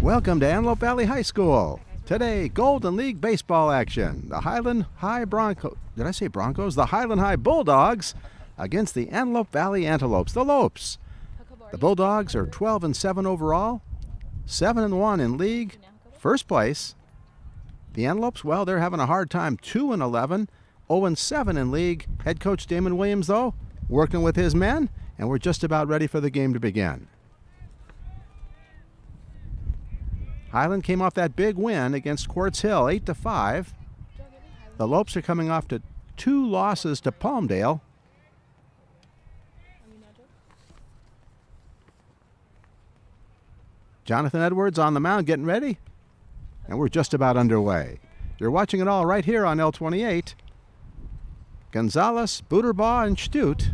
Welcome to Antelope Valley High School. Today, Golden League baseball action. The Highland High Broncos, did I say Broncos? The Highland High Bulldogs against the Antelope Valley Antelopes, the Lopes. The Bulldogs are 12-7 overall, 7-1 in league, first place. The Antelopes, well, they're having a hard time, 2-11, 0-7 in league. Head coach Damon Williams, though, working with his men, and we're just about ready for the game to begin. Highland came off that big win against Quartz Hill, 8-5. The Lopes are coming off to 2 losses to Palmdale. Jonathan Edwards on the mound getting ready, and we're just about underway. You're watching it all right here on L28. Gonzalez, Buterbaugh, and Stute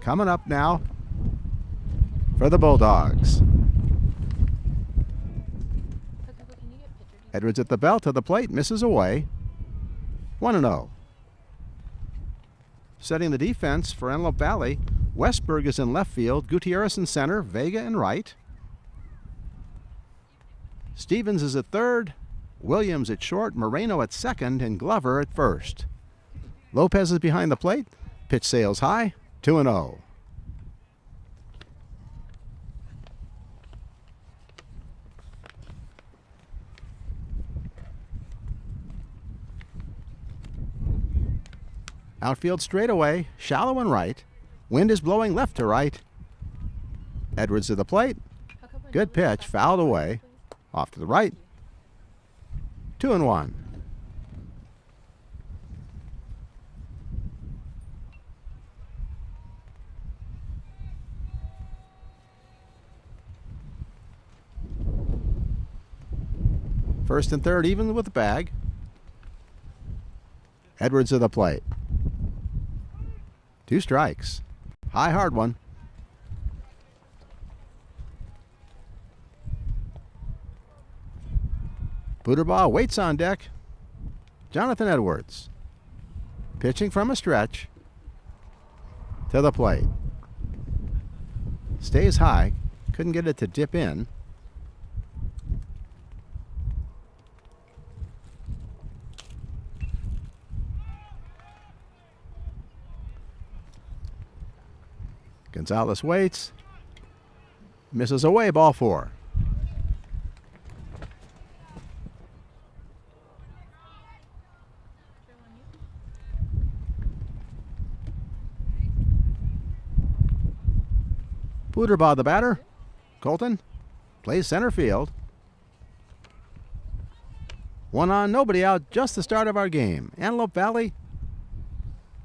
coming up now for the Bulldogs. Edwards at the belt to the plate, misses away. 1-0. Setting the defense for Antelope Valley, Westberg is in left field, Gutierrez in center, Vega in right. Stevens is at third, Williams at short, Moreno at second, and Glover at first. Lopez is behind the plate. Pitch sails high, 2-0. Outfield straightaway, shallow and right. Wind is blowing left to right. Edwards to the plate. Good pitch, fouled away. Off to the right. 2-1. First and third even with the bag. Edwards to the plate. 2 strikes. High, hard one. Buterbaugh waits on deck. Jonathan Edwards. Pitching from a stretch. To the plate. Stays high. Couldn't get it to dip in. Gonzalez waits. Misses away, ball 4. Buterbaugh the batter. Colton plays center field. 1 on, nobody out, just the start of our game. Antelope Valley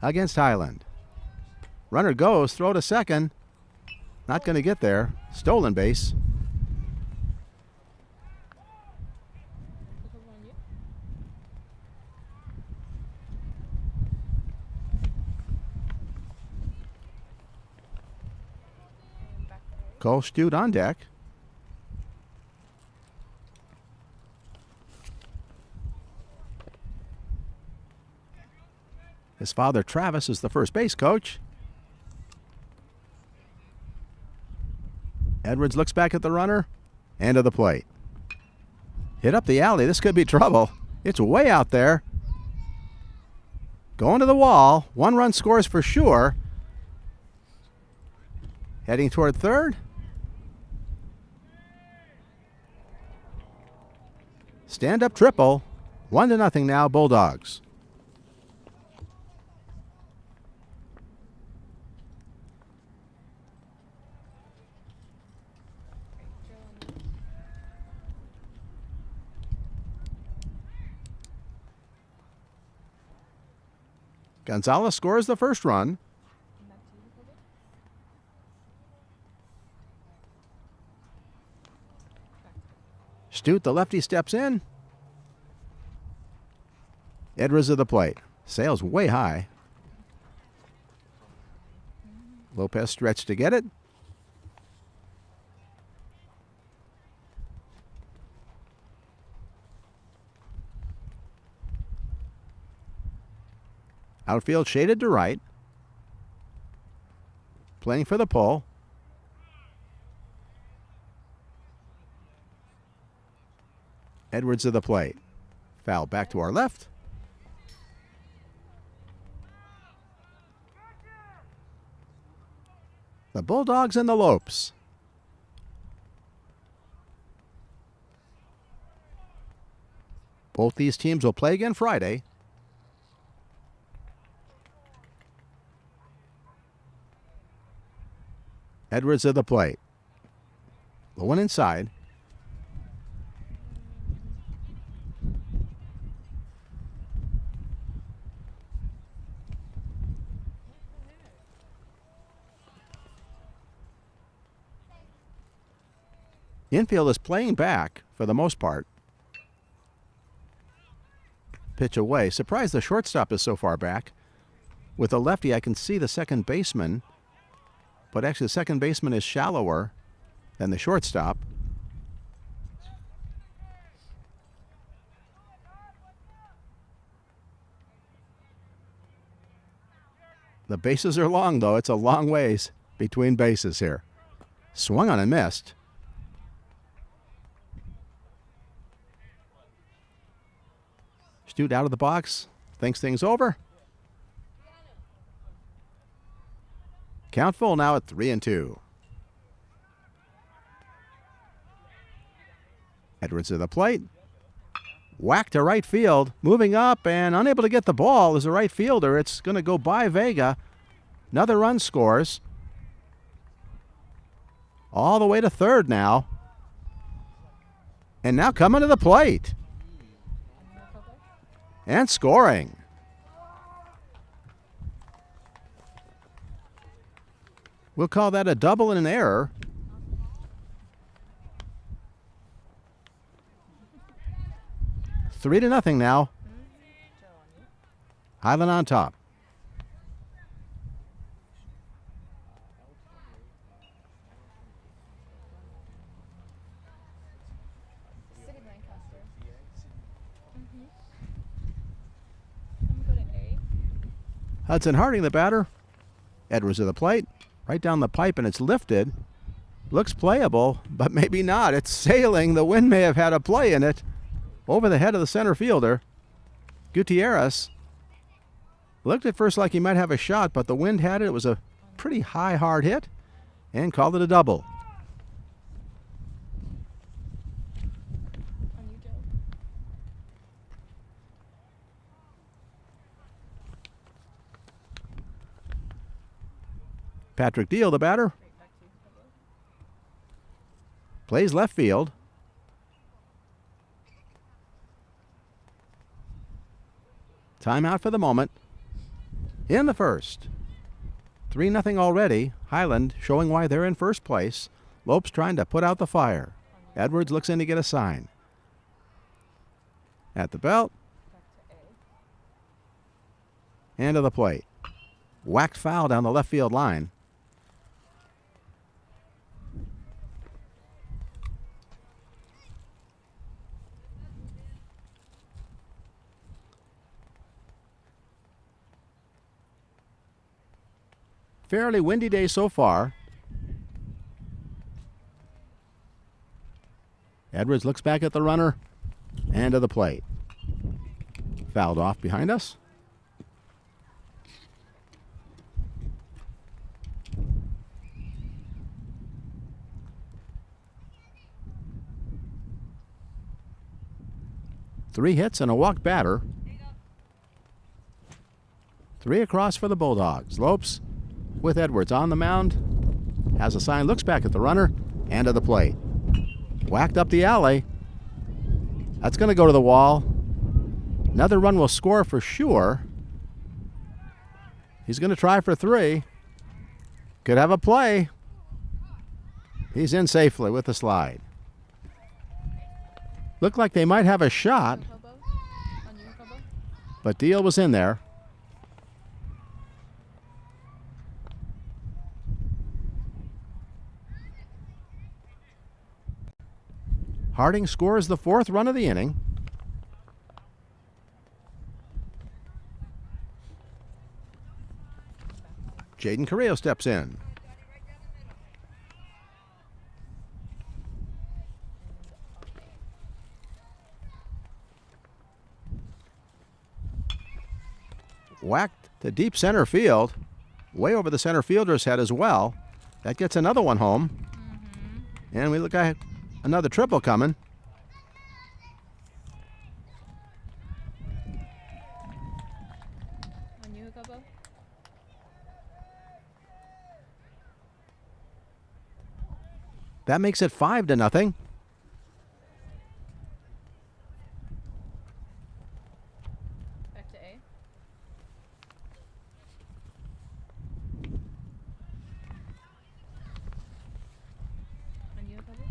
against Highland. Runner goes, throw to second. Not going to get there. Stolen base. Cole Stute on deck. His father, Travis, is the first base coach. Edwards looks back at the runner and to the plate. Hit up the alley. This could be trouble. It's way out there. Going to the wall. 1 run scores for sure. Heading toward third. Stand-up triple. 1-0 now, Bulldogs. Gonzalez scores the first run. Stute, the lefty, steps in. Edwards to the plate. Sails way high. Lopez stretched to get it. Outfield shaded to right. Playing for the pull. Edwards to the plate. Foul back to our left. The Bulldogs and the Lopes. Both these teams will play again Friday. Edwards to the plate. The one inside. Infield is playing back for the most part. Pitch away. Surprised the shortstop is so far back. With the lefty, I can see the second baseman, but actually the second baseman is shallower than the shortstop. The bases are long, though. It's a long ways between bases here. Swung on and missed. Stute out of the box, thinks things over. Count full now at 3-2. Edwards to the plate. Whack to right field. Moving up and unable to get the ball is a right fielder. It's going to go by Vega. Another run scores. All the way to third now. And now coming to the plate. And scoring. We'll call that a double and an error. Three to nothing now. Highland on top. Hudson Harding, the batter. Edwards to the plate. Right down the pipe, and it's lifted. Looks playable, but maybe not. It's sailing. The wind may have had a play in it. Over the head of the center fielder. Gutierrez looked at first like he might have a shot, but the wind had it. It was a pretty high, hard hit, and called it a double. Patrick Deal, the batter. Plays left field. Timeout for the moment. In the first. 3-0 already. Highland showing why they're in first place. Lopes trying to put out the fire. Edwards looks in to get a sign. At the belt. And to the plate. Whacked foul down the left field line. Fairly windy day so far. Edwards looks back at the runner and to the plate. Fouled off behind us. Three hits and a walked batter. Three across for the Bulldogs. Lopes with Edwards on the mound. Has a sign, looks back at the runner and to the plate. Whacked up the alley. That's going to go to the wall. Another run will score for sure. He's going to try for three. Could have a play. He's in safely with the slide. Looked like they might have a shot, but Deal was in there. Harding scores the fourth run of the inning. Jaden Carrillo steps in. Whacked to deep center field. Way over the center fielder's head as well. That gets another one home. And we look at another triple coming. On you, Jacobo. That makes it 5-0. Back to A. On you, Jacobo.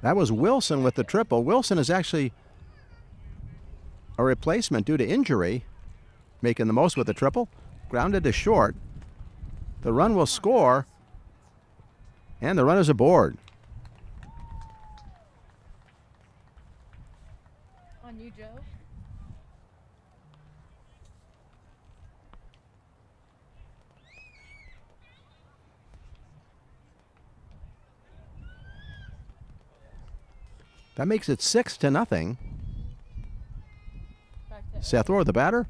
That was Wilson with the triple. Wilson is actually a replacement due to injury, making the most with the triple. Grounded to short. The run will score, and the run is aboard. On you, Joe. That makes it 6-0. Back to A. Seth Orr, the batter,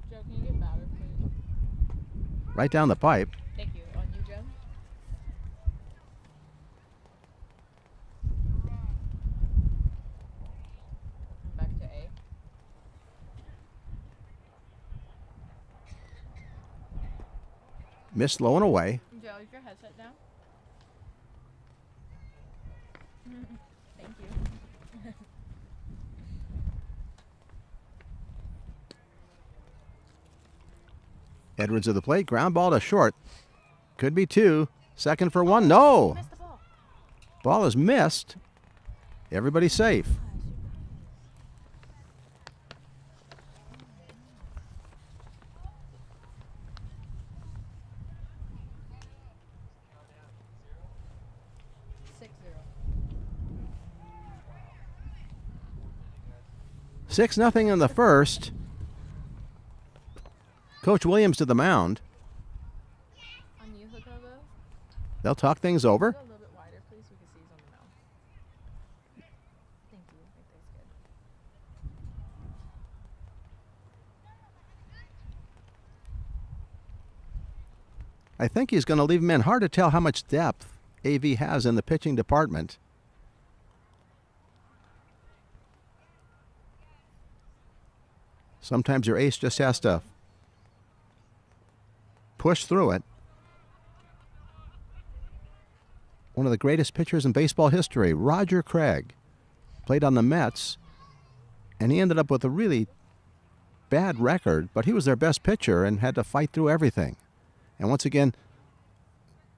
Joe, can you get batter, please? right down the pipe. Thank you. On you, Joe. Back to A. Missed low and away. Joe, is your headset down? Thank you. Edwards of the plate, ground ball to short. Could be 2. Second for 1. No! Missed the ball. Ball is missed. Everybody's safe. Six 6-0 in the first. Coach Williams to the mound. On you, Jacobo. They'll talk things over. Go a little bit wider, please. We can see he's on the mound. Thank you. I think that's good. I think he's going to leave him in. Hard to tell how much depth AV has in the pitching department. Sometimes your ace just has to push through it. One of the greatest pitchers in baseball history, Roger Craig, played on the Mets, and he ended up with a really bad record, but he was their best pitcher and had to fight through everything. And once again,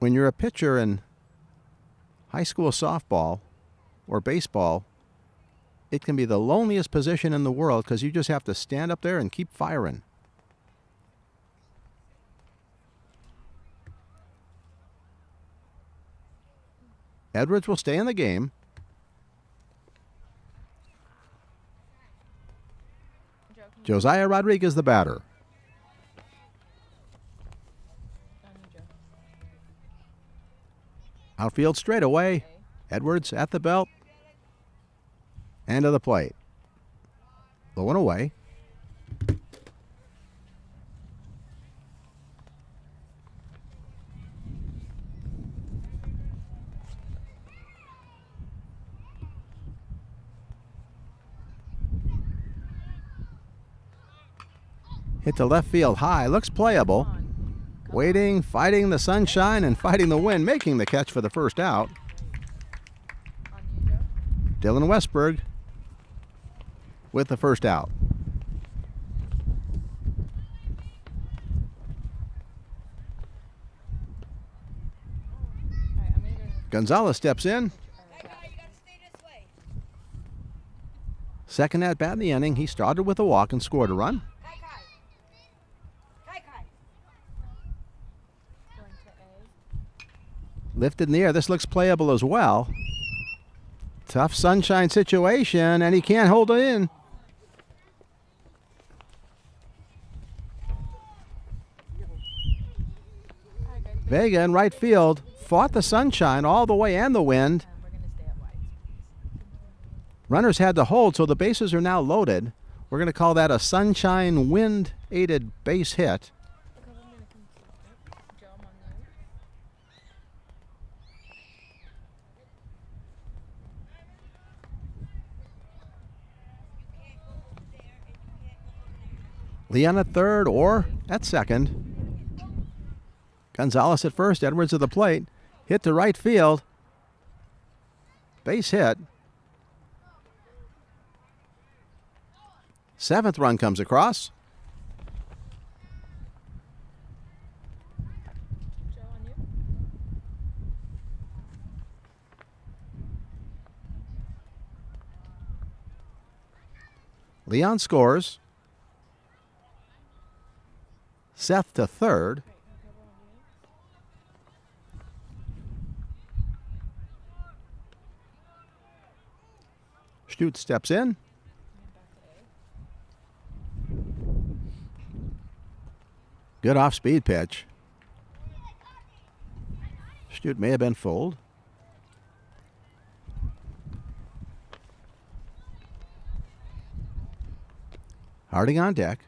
when you're a pitcher in high school softball or baseball, it can be the loneliest position in the world because you just have to stand up there and keep firing. Edwards will stay in the game. Joe, can you Josiah Rodriguez, the batter. on you, Joe. Outfield straight away. Edwards at the belt. And to the plate. Low and away. Hit to left field high. Looks playable. Waiting, fighting the sunshine and fighting the wind, making the catch for the first out. On you, Joe. Dylan Westberg with the first out. All right, I'm going to go. Gonzalez steps in. Second at bat in the inning. He started with a walk and scored a run. Going to A. Lifted in the air. This looks playable as well. Tough sunshine situation, and he can't hold it in. All right, guys. Vega in right field fought the sunshine all the way and the wind. We're going to stay at wide. Runners had to hold, so the bases are now loaded. We're going to call that a sunshine wind-aided base hit. Okay, I'm gonna come to Joe, I'm on you. Leon at third or at second. Gonzalez at first, Edwards at the plate. Hit to right field. Base hit. Seventh run comes across. Joe, on you. Leon scores. Seth to third. Okay, we're on you. Stute steps in. And back to A. Good off-speed pitch. Stute may have been fouled. Harding on deck.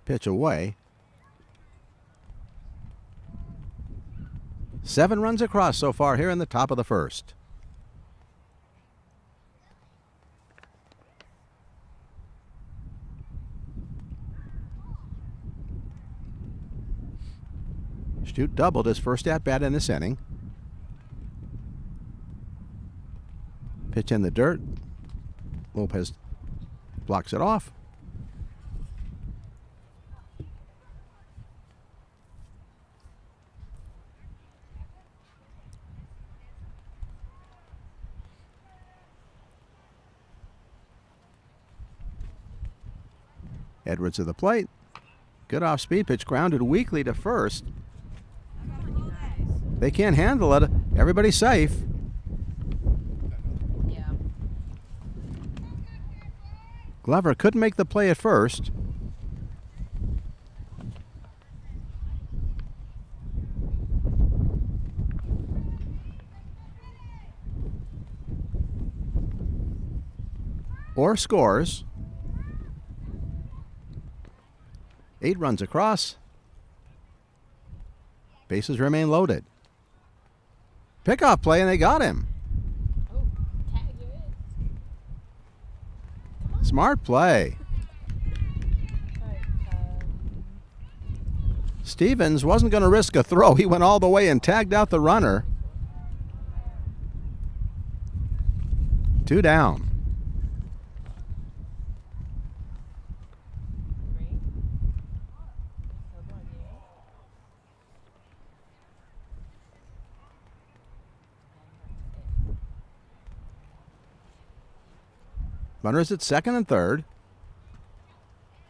Pitch away. 7 runs across so far here in the top of the first. Stute doubled his first at-bat in this inning. Pitch in the dirt. Lopez blocks it off. Edwards to the plate. Good off-speed pitch, grounded weakly to first. They can't handle it. Everybody's safe. Yeah. Glover couldn't make the play at first. Or scores. 8 runs across. Bases remain loaded. Pickoff play, and they got him. Oh, tag it. Smart play. Alright, Stevens wasn't going to risk a throw. He went all the way and tagged out the runner. 2 down. Great. Over on you. And back to A. Runners at second and third.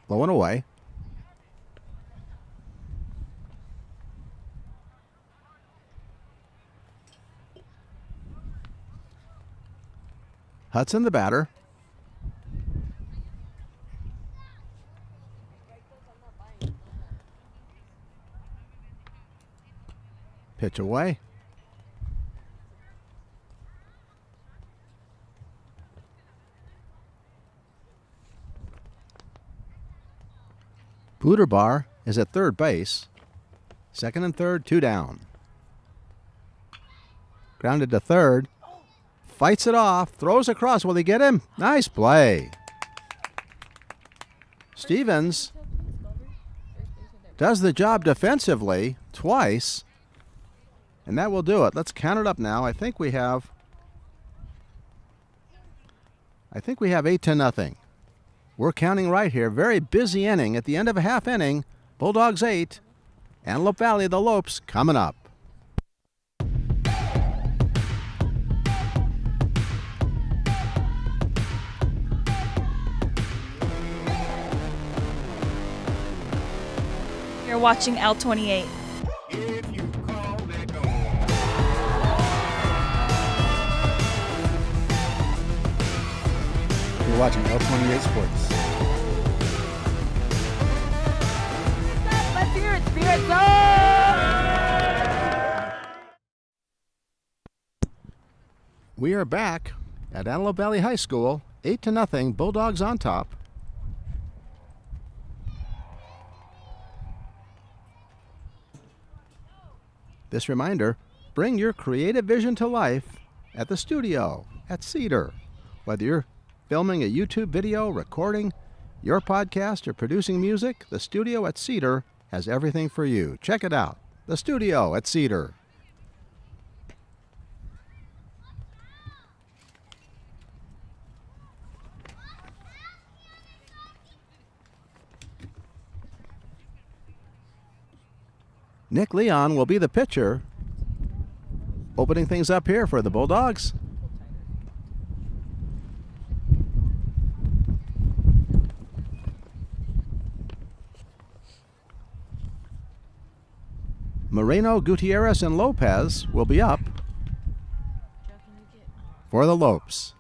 Low and away. Hudson the batter. Pitch away. Buderbar is at third base. Second and third, 2 down. Grounded to third. Fights it off. Throws across. Will he get him? Nice play. Stevens does the job defensively twice. And that will do it. Let's count it up now. I think we have 8-0. We're counting right here. Very busy inning. At the end of a half inning, Bulldogs 8, Antelope Valley, the Lopes, coming up. You're watching L28. You're watching L28 Sports. Let's hear it, Spirits! We are back at Antelope Valley High School, 8-0, Bulldogs on top. This reminder, bring your creative vision to life at the studio at Cedar. Whether you're filming a YouTube video, recording your podcast, or producing music, the studio at Cedar has everything for you. Check it out, the studio at Cedar. Nick Leon will be the pitcher, opening things up here for the Bulldogs. Moreno, Gutierrez, and Lopez will be up for the Lopes.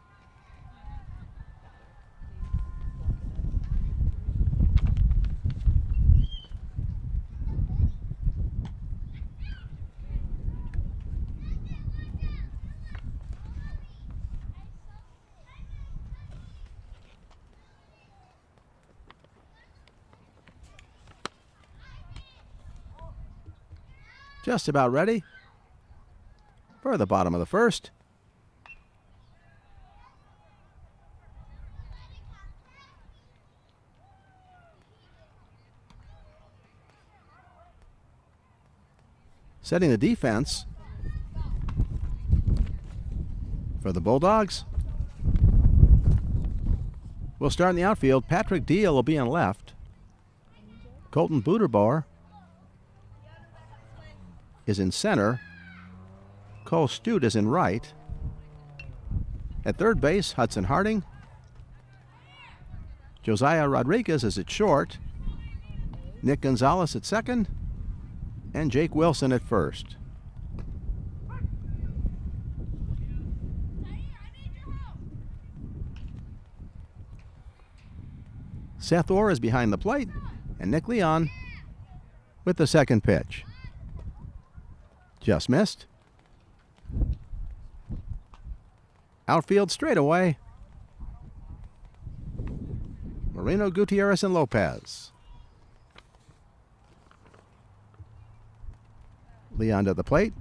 Just about ready for the bottom of the first. Setting the defense for the Bulldogs. We'll start in the outfield. Patrick Deal will be on left. Colton Buterbar is in center. Cole Stute is in right. At third base, Hudson Harding. Josiah Rodriguez is at short. Nick Gonzalez at second. And Jake Wilson at first. Seth Orr is behind the plate. And Nick Leon with the second pitch. Just missed. Outfield straightaway. Moreno, Gutierrez, and Lopez. Leon to the plate.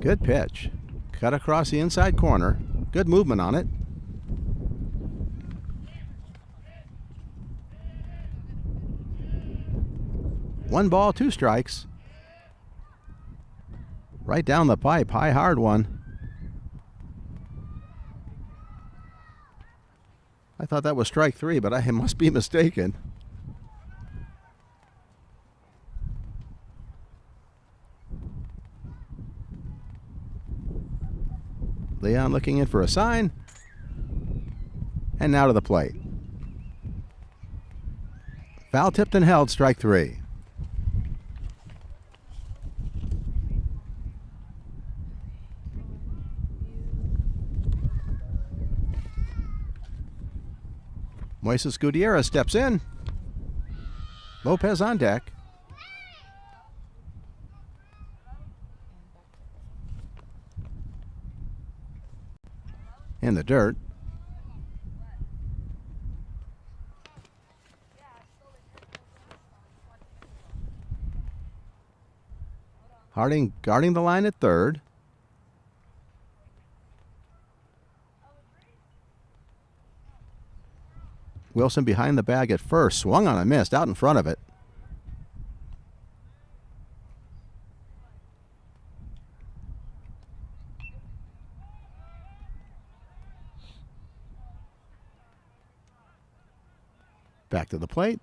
Good pitch. Cut across the inside corner. Good movement on it. One ball, two strikes. Right down the pipe, high, hard one. I thought that was strike three, but I must be mistaken. Leon looking in for a sign. And now to the plate. Foul tipped and held, strike three. Moises Gutierrez steps in. Lopez on deck. In the dirt. Harding guarding the line at third. Wilson behind the bag at first. Swung on a miss, out in front of it. Back to the plate.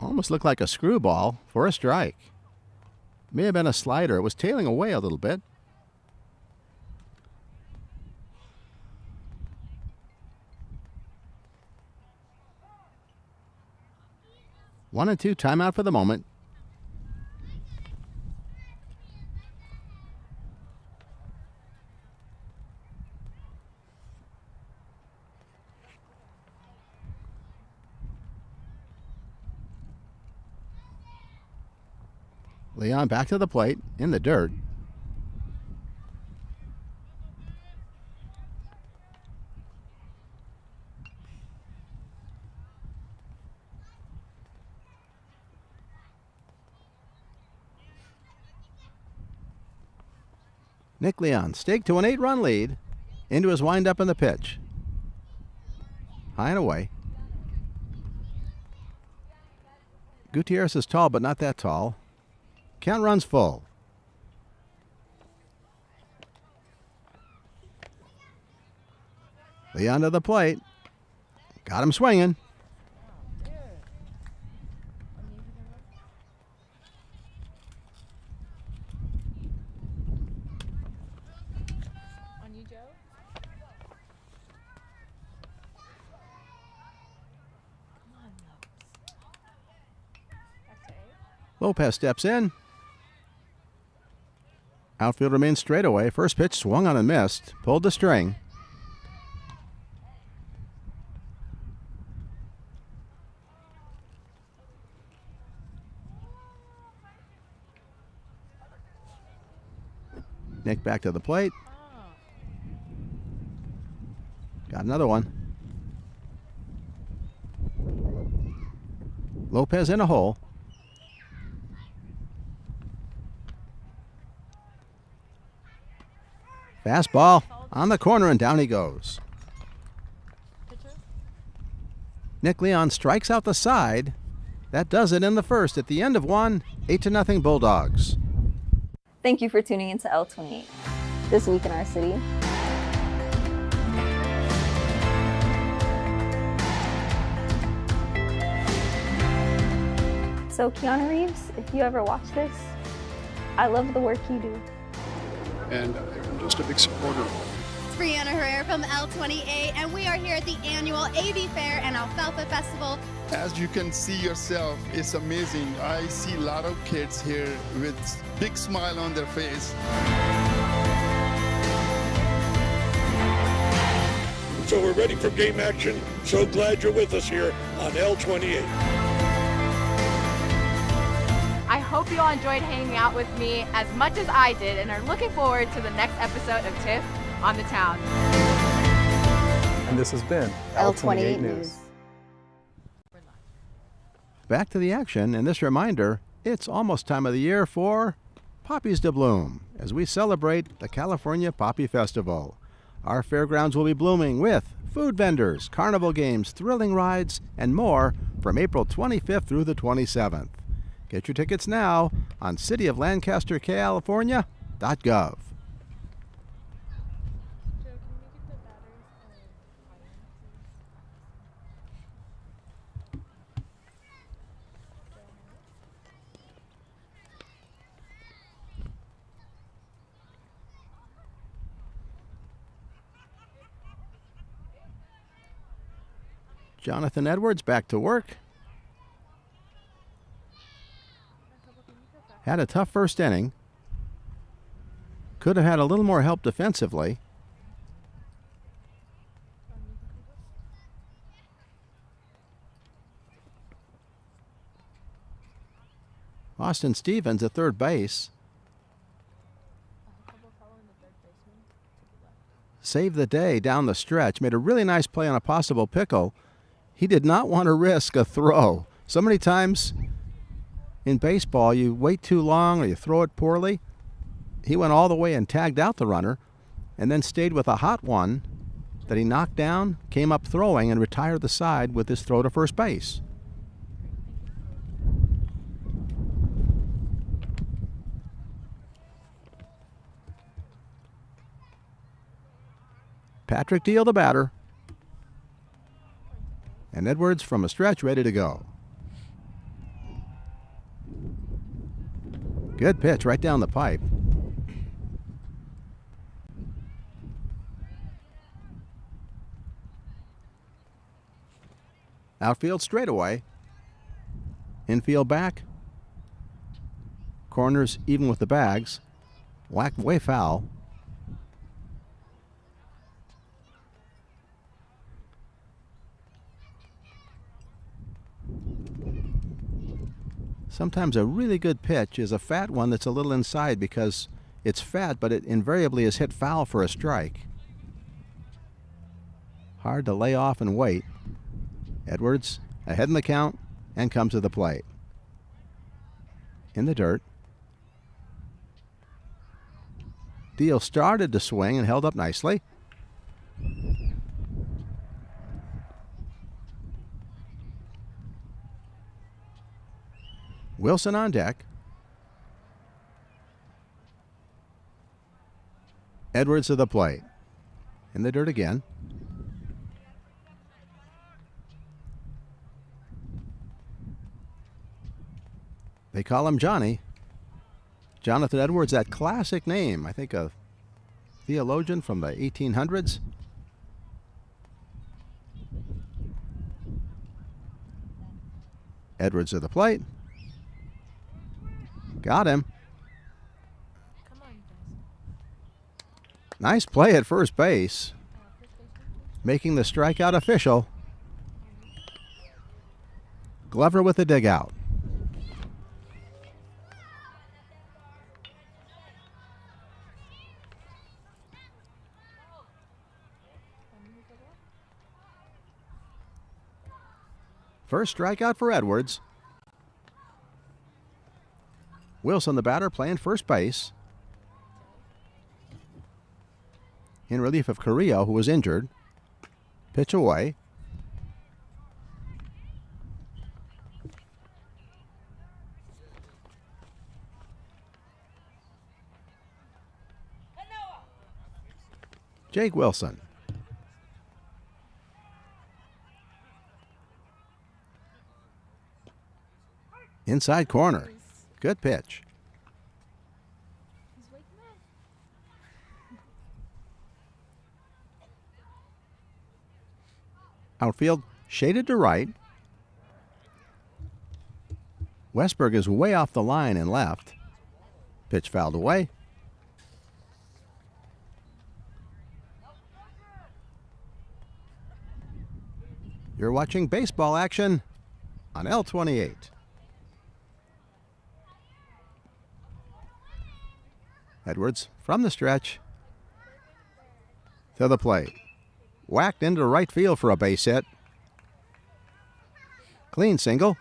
Almost looked like a screwball for a strike. May have been a slider. It was tailing away a little bit. 1-2, timeout for the moment. Leon back to the plate in the dirt. Nick Leon staked to an 8-run lead into his windup in the pitch. High and away. Gutierrez is tall, but not that tall. Count runs full. Leon to the plate. Got him swinging. On you, Joe. Come on, Lopes. Back to A. Lopez steps in. Outfield remains straight away. First pitch swung on and missed. Pulled the string. Nick back to the plate. Got another one. Lopez in a hole. Fastball on the corner and down he goes. Pitcher. Nick Leon strikes out the side. That does it in the first. At the end of one, 8-0 Bulldogs. Thank you for tuning into L28. This week in our city. So Keanu Reeves, if you ever watch this, I love the work you do. And I'm just a big supporter. It's Brianna Herrera from L28, and we are here at the annual AV Fair and Alfalfa Festival. As you can see yourself, it's amazing. I see a lot of kids here with big smile on their face. So we're ready for game action. So glad you're with us here on L28. I hope you all enjoyed hanging out with me as much as I did and are looking forward to the next episode of TIFF on the Town. And this has been L28 News. Back to the action, and this reminder, it's almost time of the year for Poppies to Bloom as we celebrate the California Poppy Festival. Our fairgrounds will be blooming with food vendors, carnival games, thrilling rides, and more from April 25th through the 27th. Get your tickets now on cityoflancastercalifornia.gov. Joe, can you get the batters of Highland, Jonathan Edwards back to work. Had a tough first inning. Could have had a little more help defensively. Austin Stevens at third base. Saved the day down the stretch. Made a really nice play on a possible pickle. He did not want to risk a throw. So many times in baseball, you wait too long or you throw it poorly. He went all the way and tagged out the runner and then stayed with a hot one that he knocked down, came up throwing, and retired the side with his throw to first base. Patrick Deal, the batter. And Edwards from a stretch ready to go. Good pitch right down the pipe. Outfield straightaway. Infield back. Corners even with the bags. Whacked way foul. Sometimes a really good pitch is a fat one that's a little inside because it's fat, but it invariably is hit foul for a strike. Hard to lay off and wait. Edwards ahead in the count and comes to the plate. In the dirt. Deal started to swing and held up nicely. Wilson on deck. Edwards to the plate. In the dirt again. They call him Johnny. Jonathan Edwards, that classic name. I think a theologian from the 1800s. Edwards to the plate. Got him. Come on, guys. Nice play at first base. Making the strikeout official. Glover with the dig out. First strikeout for Edwards. Wilson, the batter, playing first base. In relief of Carrillo, who was injured. Pitch away. Jake Wilson. Inside corner. Good pitch. He's waking up. Outfield shaded to right. Westberg is way off the line and left. Pitch fouled away. You're watching baseball action on L28. Edwards from the stretch to the plate. Whacked into right field for a base hit. Clean single.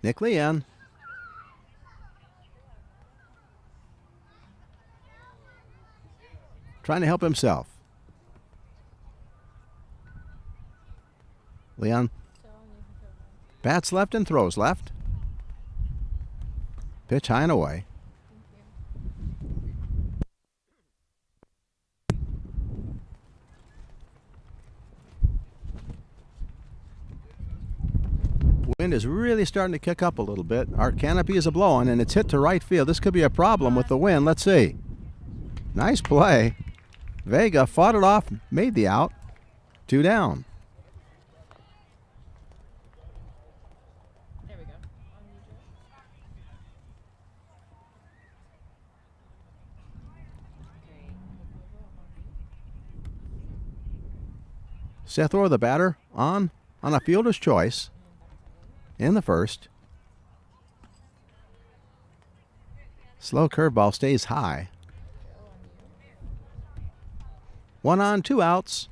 Nick Leon. Trying to help himself. Leon bats left and throws left. Pitch high and away. Wind is really starting to kick up a little bit. Our canopy is a-blowing, and it's hit to right field. This could be a problem with the wind. Let's see. Nice play. Vega fought it off, made the out. 2 down. There we go. Seth Orr, the batter, on a fielder's choice in the first. Slow curveball stays high. 1 on, 2 outs.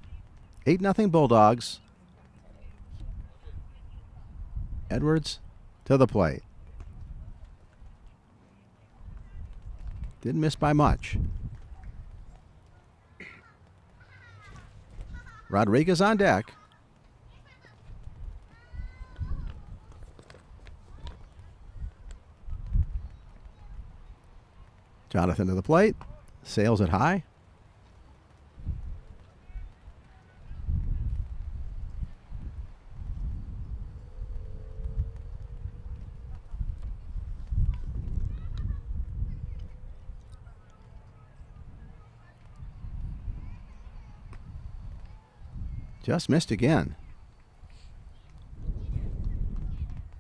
8-0 Bulldogs. Edwards to the plate. Didn't miss by much. Rodriguez on deck. Jonathan to the plate. Sails it high. Just missed again.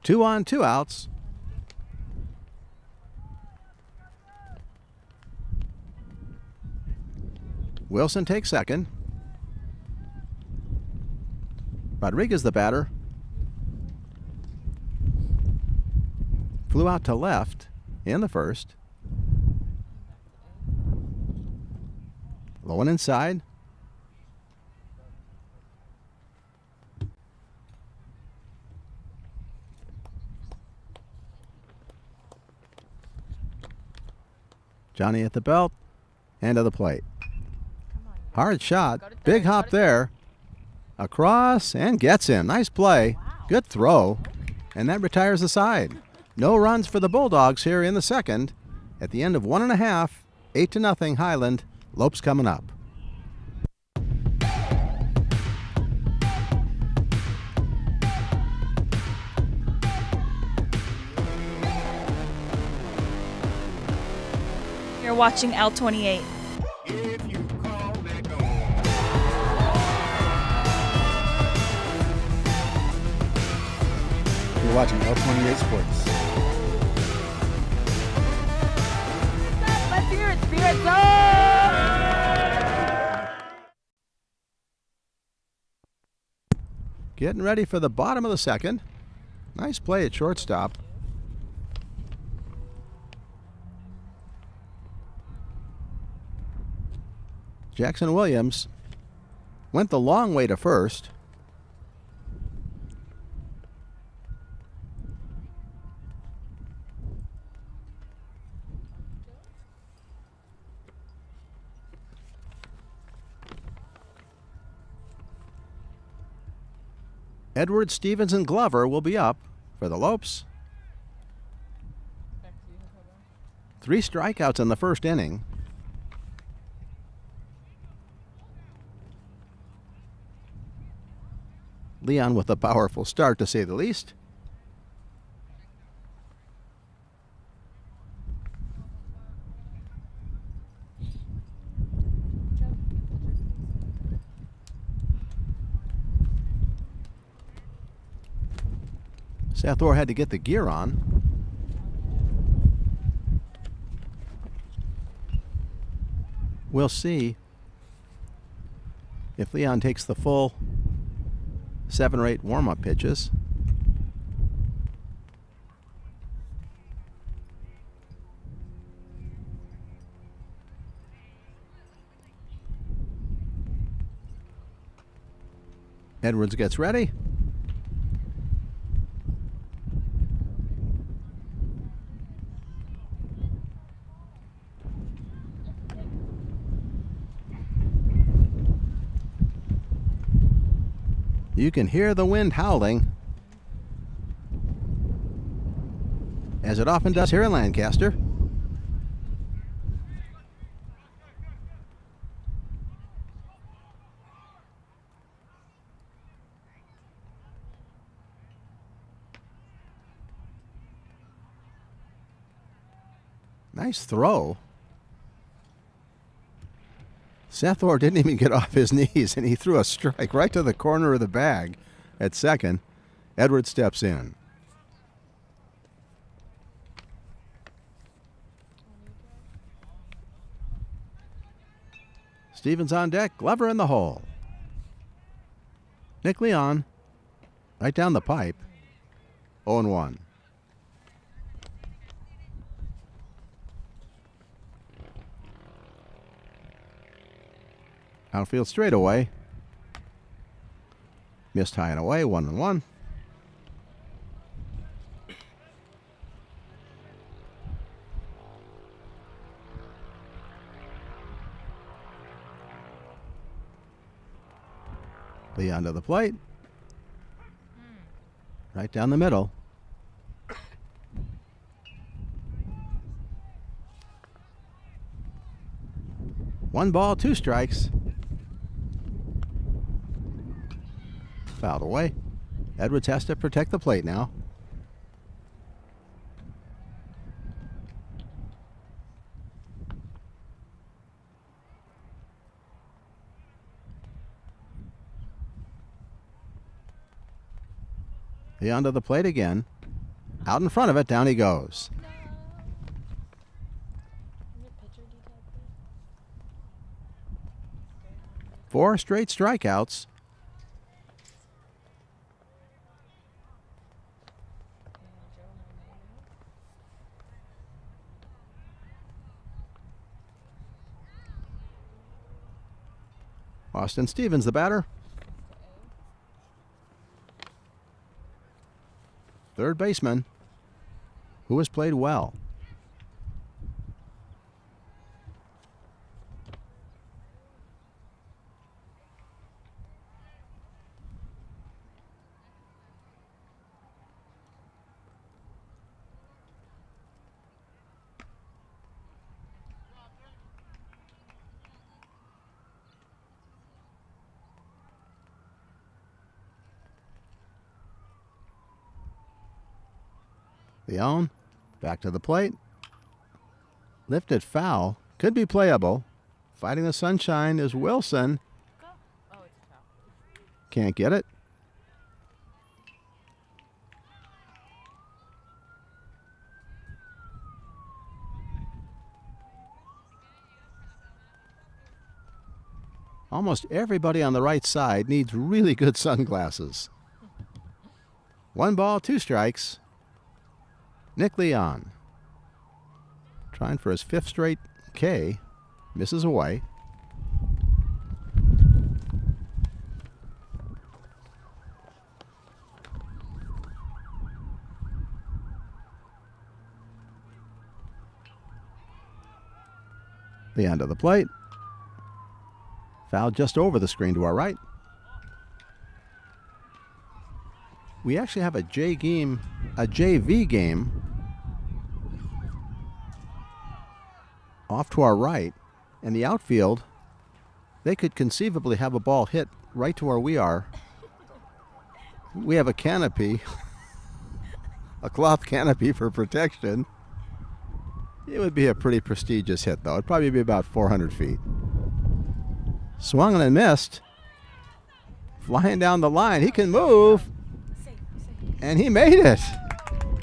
2 on, 2 outs. Wilson takes second. Rodriguez, the batter, flew out to left in the first. Low and inside. Johnny at the belt and to the plate. Come on. Hard shot. Go to third, Big go hop to there. Across and gets in. Nice play. Good throw. And that retires the side. No runs for the Bulldogs here in the second. At the end of 1.5, 8-0 Highland. Lopes coming up. You're watching L28. You're watching L28 Sports. Let's hear it, Spirit Zone! Getting ready for the bottom of the second. Nice play at shortstop. Jackson Williams went the long way to first. Edwards, Stevens, and Glover will be up for the Lopes. 3 strikeouts in the first inning. Leon with a powerful start, to say the least. Sathor had to get the gear on. We'll see if Leon takes the full 7 or 8 warm-up pitches. Edwards gets ready. You can hear the wind howling, as it often does here in Lancaster. Nice throw. Sathor didn't even get off his knees, and he threw a strike right to the corner of the bag at second. Edwards steps in. Stevens on deck, Glover in the hole. Nick Leon right down the pipe. 0-1. Outfield straightaway. Missed high and away, 1-1. Leon to the plate. Right down the middle. One ball, 2 strikes. Fouled away. Edwards has to protect the plate now. He onto the plate again. Out in front of it, down he goes. Four straight strikeouts. Austin Stevens, the batter. Third baseman, who has played well. Leon back to the plate. Lifted foul. Could be playable. Fighting the sunshine is Wilson. Can't get it. Almost everybody on the right side needs really good sunglasses. 1 ball, 2 strikes. Nick Leon trying for his 5th straight K. Misses away. Leon to the plate. Foul just over the screen to our right. We actually have a JV game off to our right, and the outfield, they could conceivably have a ball hit right to where we are. We have a canopy, a cloth canopy for protection. It would be a pretty prestigious hit, though. It'd probably be about 400 feet. Swung and missed. Flying down the line. He can move. And he made it.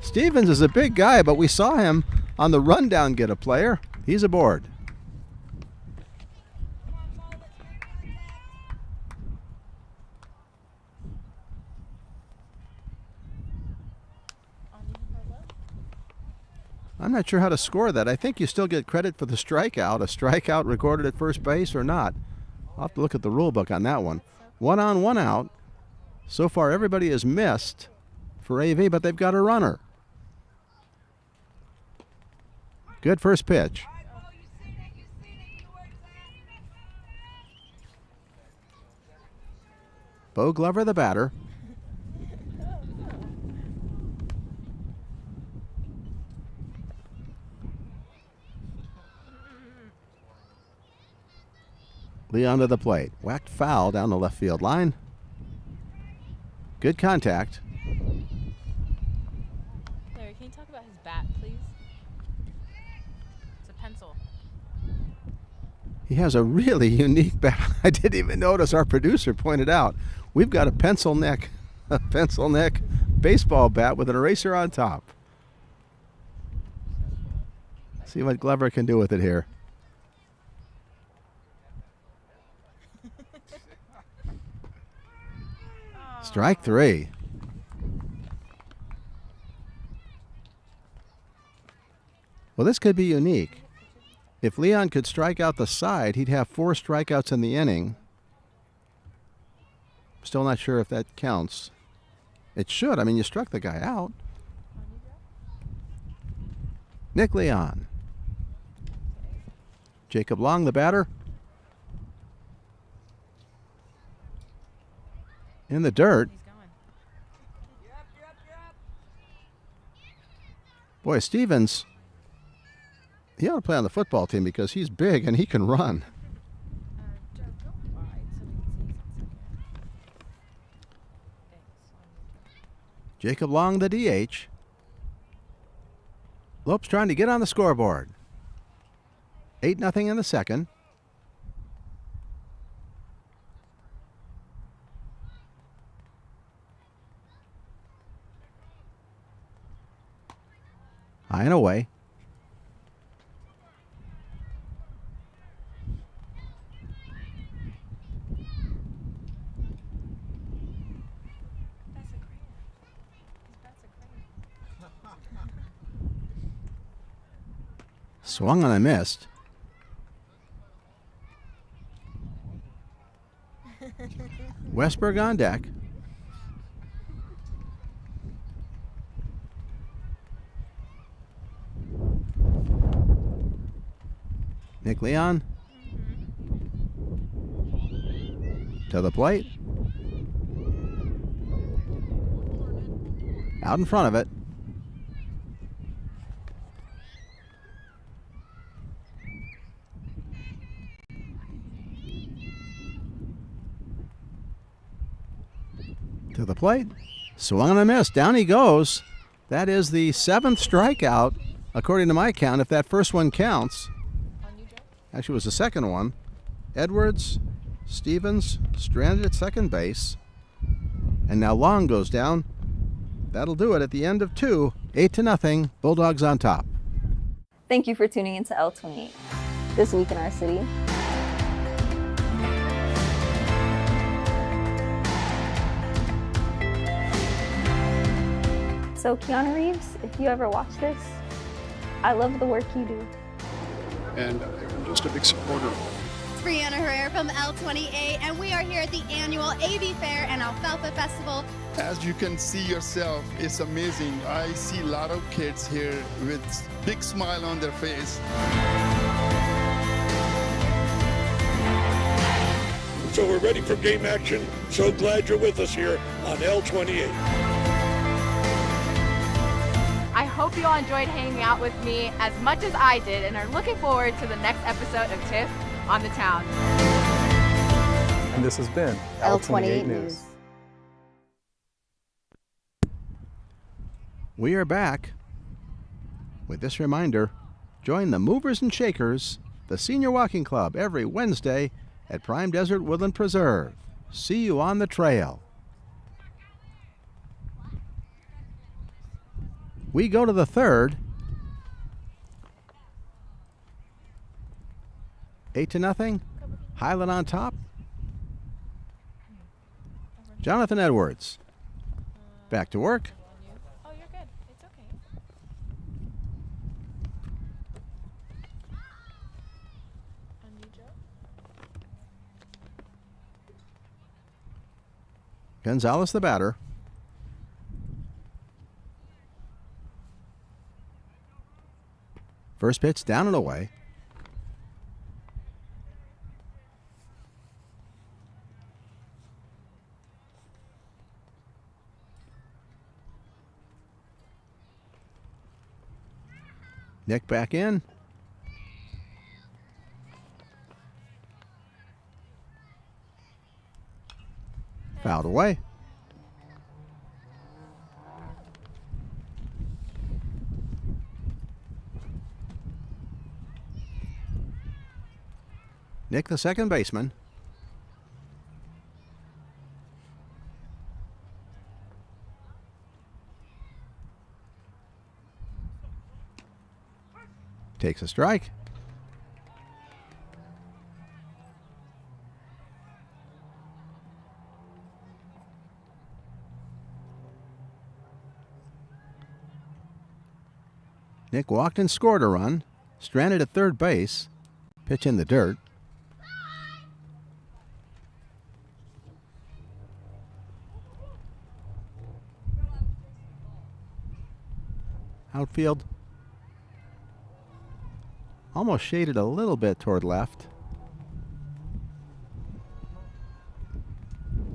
Stevens is a big guy, but we saw him on the rundown get a player. He's aboard. I'm not sure how to score that. I think you still get credit for the strikeout. A strikeout recorded at first base or not. I'll have to look at the rule book on that one. 1 on, 1 out. So far, everybody has missed for AV, but they've got a runner. Good first pitch. Bo Glover, the batter. Leon to the plate. Whacked foul down the left field line. Good contact. Larry, can you talk about his bat, please? It's a pencil. He has a really unique bat. I didn't even notice. Our producer pointed out we've got a pencil neck baseball bat with an eraser on top. See what Glover can do with it here. Strike 3. Well, this could be unique. If Leon could strike out the side, he'd have 4 strikeouts in the inning. Still not sure if that counts. It should. I mean, you struck the guy out. Nick Leon. Jacob Long, the batter. In the dirt. Boy, Stevens, he ought to play on the football team because he's big and he can run. Jacob Long, the DH. Lopes trying to get on the scoreboard. 8-0 in the second. High and away. Swung and I missed. Westberg on deck. Nick Leon to the plate. Out in front of it. To the plate. Swung and a miss. Down he goes. That is the 7th strikeout, according to my count, if that first one counts. Actually, it was the second one. Edwards, Stevens stranded at second base. And now Long goes down. That'll do it at the end of 2. 8-0. Bulldogs on top. Thank you for tuning into L28. This week in our city. So Keanu Reeves, if you ever watch this, I love the work you do. And I'm just a big supporter of it. It's Brianna Herrera from L28, and we are here at the annual AV Fair and Alfalfa Festival. As you can see yourself, it's amazing. I see a lot of kids here with big smile on their face. So we're ready for game action. So glad you're with us here on L28. I hope you all enjoyed hanging out with me as much as I did and are looking forward to the next episode of TIFF on the Town. And this has been L28 News. We are back with this reminder. Join the Movers and Shakers, the Senior Walking Club, every Wednesday at Prime Desert Woodland Preserve. See you on the trail. We go to the 3rd. 8-0. Highland on top. Jonathan Edwards. Back to work. Oh, you're good. It's okay. On you, Joe. Gonzalez the batter. First pitch down and away. Nick back in. Fouled away. Nick, the second baseman. Takes a strike. Nick walked and scored a run. Stranded at third base. Pitch in the dirt. Outfield almost shaded a little bit toward left.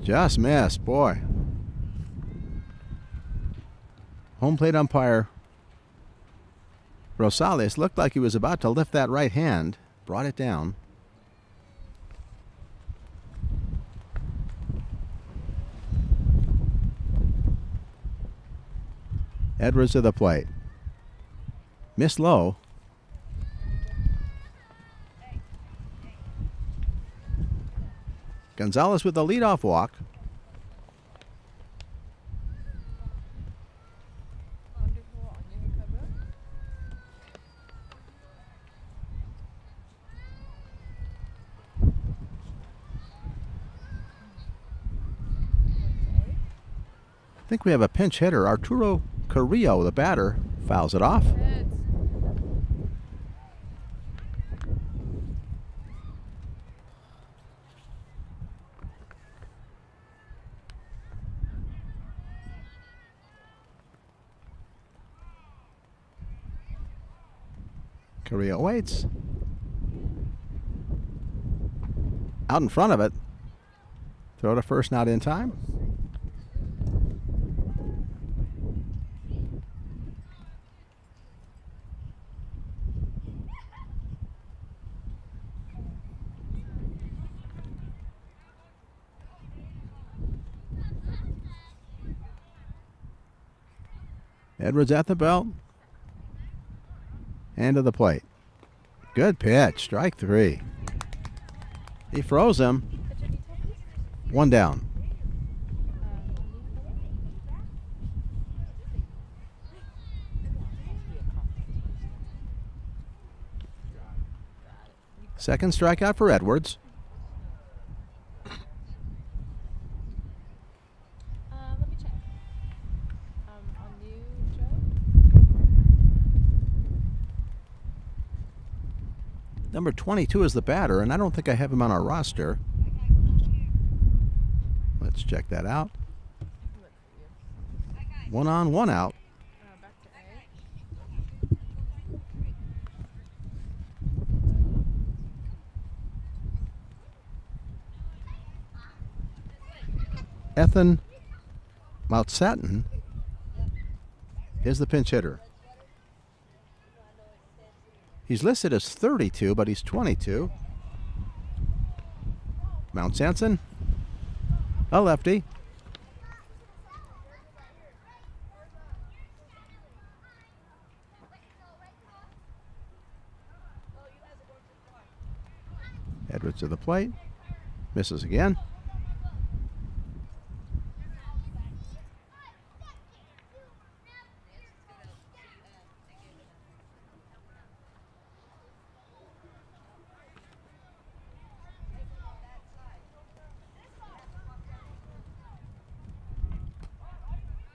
Just missed, boy. Home plate umpire Rosales looked like he was about to lift that right hand, brought it down. Edwards to the plate. Missed low. Gonzalez with the leadoff walk. I think we have a pinch hitter. Arturo Carrillo, the batter, fouls it off. Carrillo waits. Out in front of it. Throw to first, not in time. Edwards at the belt. And to the plate. Good pitch. Strike 3. He froze him. 1 down. Second strikeout for Edwards. Let me check. On you, Joe? Number 22 is the batter, and I don't think I have him on our roster. Let's check that out. 1 on, 1 out. Back to A. Ethan Moutsatin is the pinch hitter. He's listed as 32, but he's 22. Mount Sanson, a lefty. Edwards to the plate. Misses again.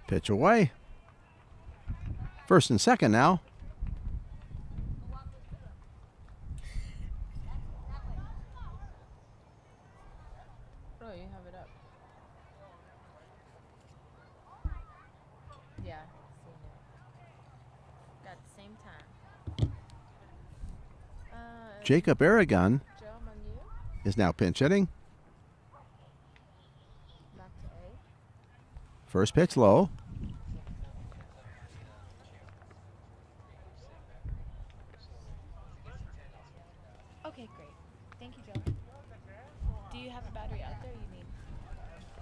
Pitch away. First and second now. Oh, you have it up. Yeah, seen it. Got the same time. Jacob Aragon Joe, I'm on you. is now pinch hitting. Back to A. First pitch low. Okay, great. Thank you, Joe. Do you have a battery out there you need?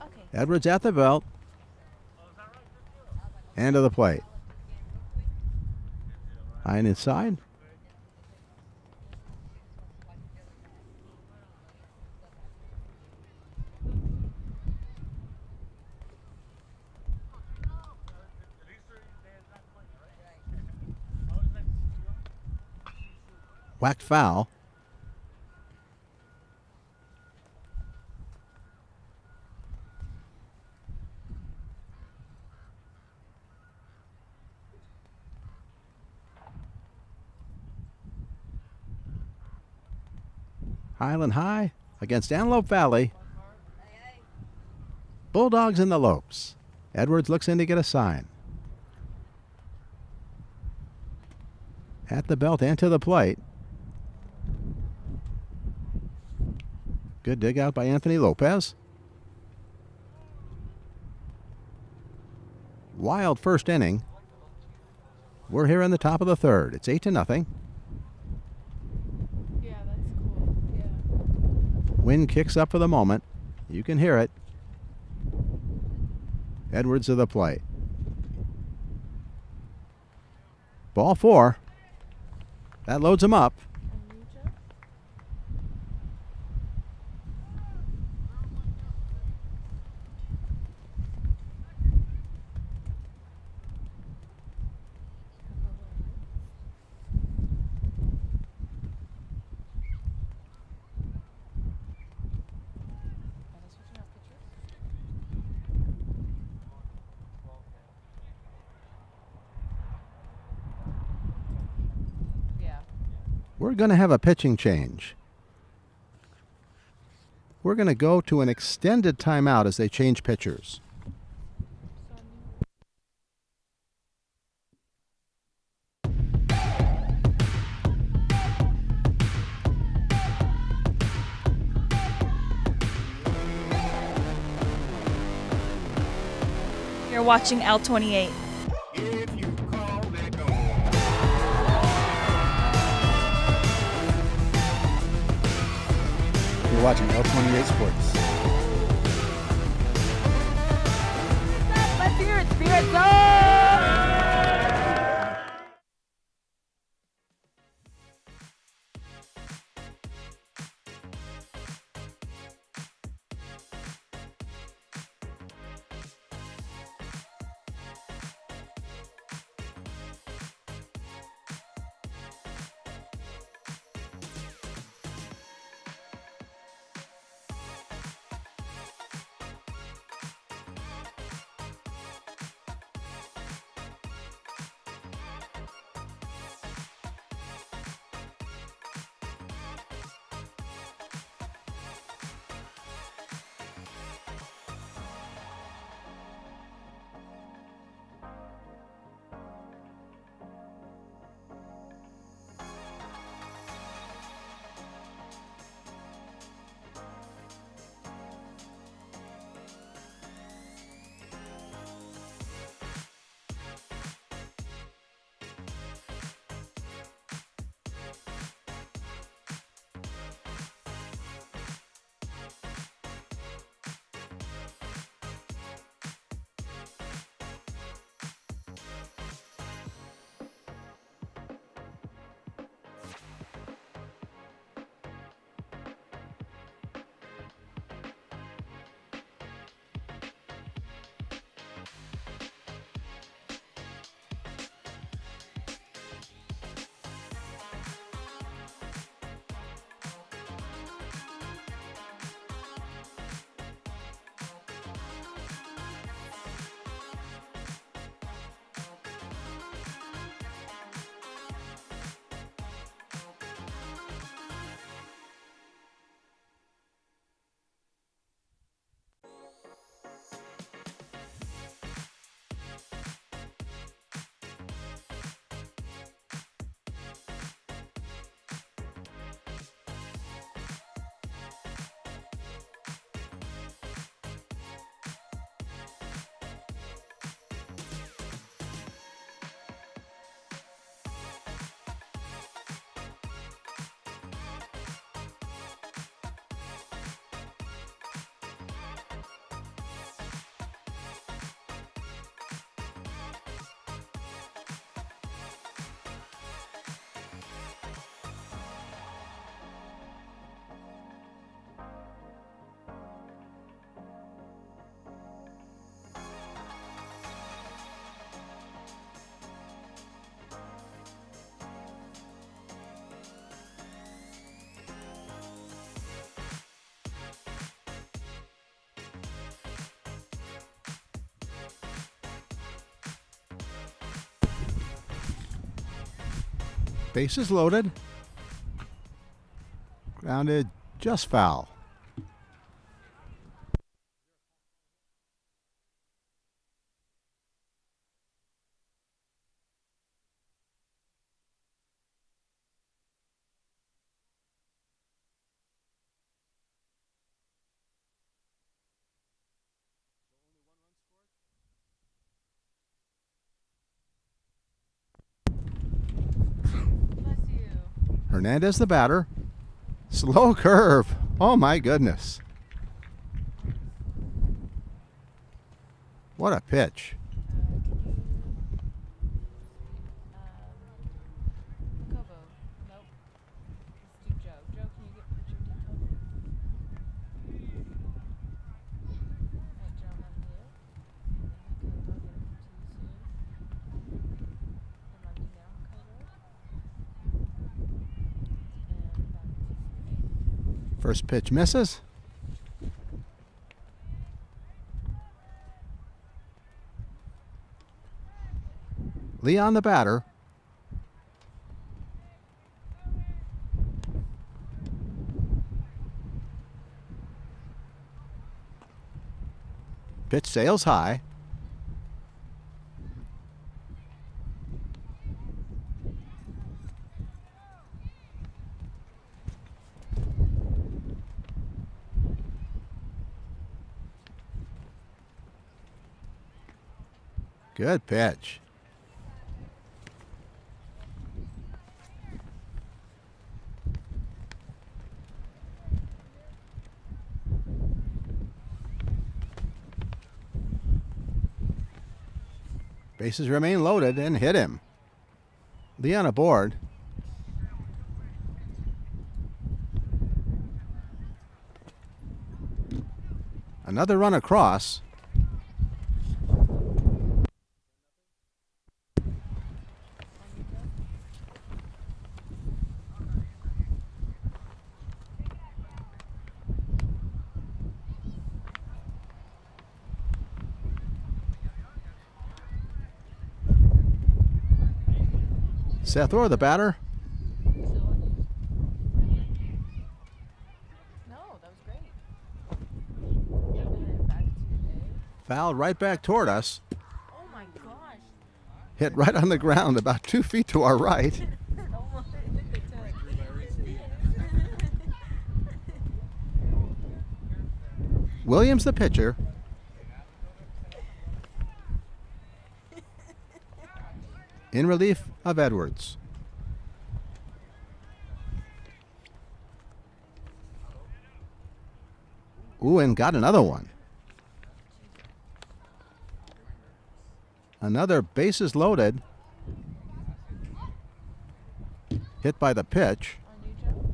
Okay. Edwards at the belt. And to the plate. High and inside. Whacked foul. Highland High against Antelope Valley. Bulldogs and the Lopes. Edwards looks in to get a sign. At the belt and to the plate. Good dig out by Anthony Lopez. Wild first inning. We're here in the top of the third. It's 8-0. Yeah, that's cool. Yeah. Wind kicks up for the moment. You can hear it. Edwards to the plate. Ball 4. That loads him up. On you, Joe? Are they switching out pitchers? Yeah. We're going to have a pitching change. We're going to go to an extended timeout as they change pitchers. You're watching L28. You're watching L28 Sports. Let's hear it, Spirits! Bases loaded. Grounded just foul. Bless you. Hernandez the batter. Slow curve. Oh my goodness. What a pitch. Kobo. Nope. Let's do Joe. Joe, can you get picture details? Alright, Joe, on you. And then Kobo, get it to you soon. And on you now, Kobo. And back to you. First pitch misses. Leon the batter. Pitch sails high. Good pitch. Bases remain loaded and hit him. Leon aboard. Another run across. Seth Orr, the batter. No, that was great. And then back to A. Fouled right back toward us. Oh my gosh. Hit right on the ground about 2 feet to our right. Almost hit the tip. Williams, the pitcher. In relief of Edwards. Ooh, and got another one. Another bases loaded. Hit by the pitch. On you, Joe.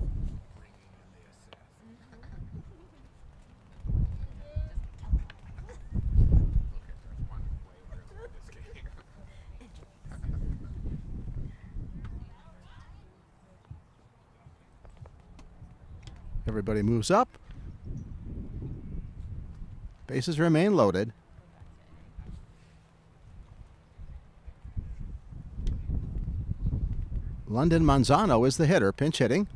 Everybody moves up. Bases remain loaded. London Manzano is the hitter, pinch hitting.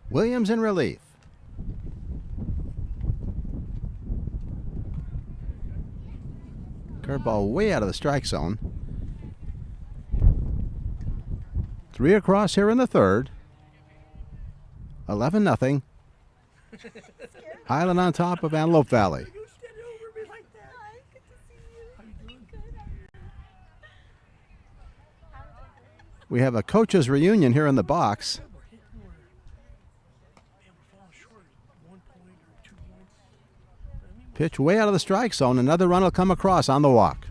Williams in relief. Curveball way out of the strike zone. 3 across here in the third. 11-0. Highland on top of Antelope Valley. We have a coaches reunion here in the box. Pitch way out of the strike zone. Another run will come across on the walk.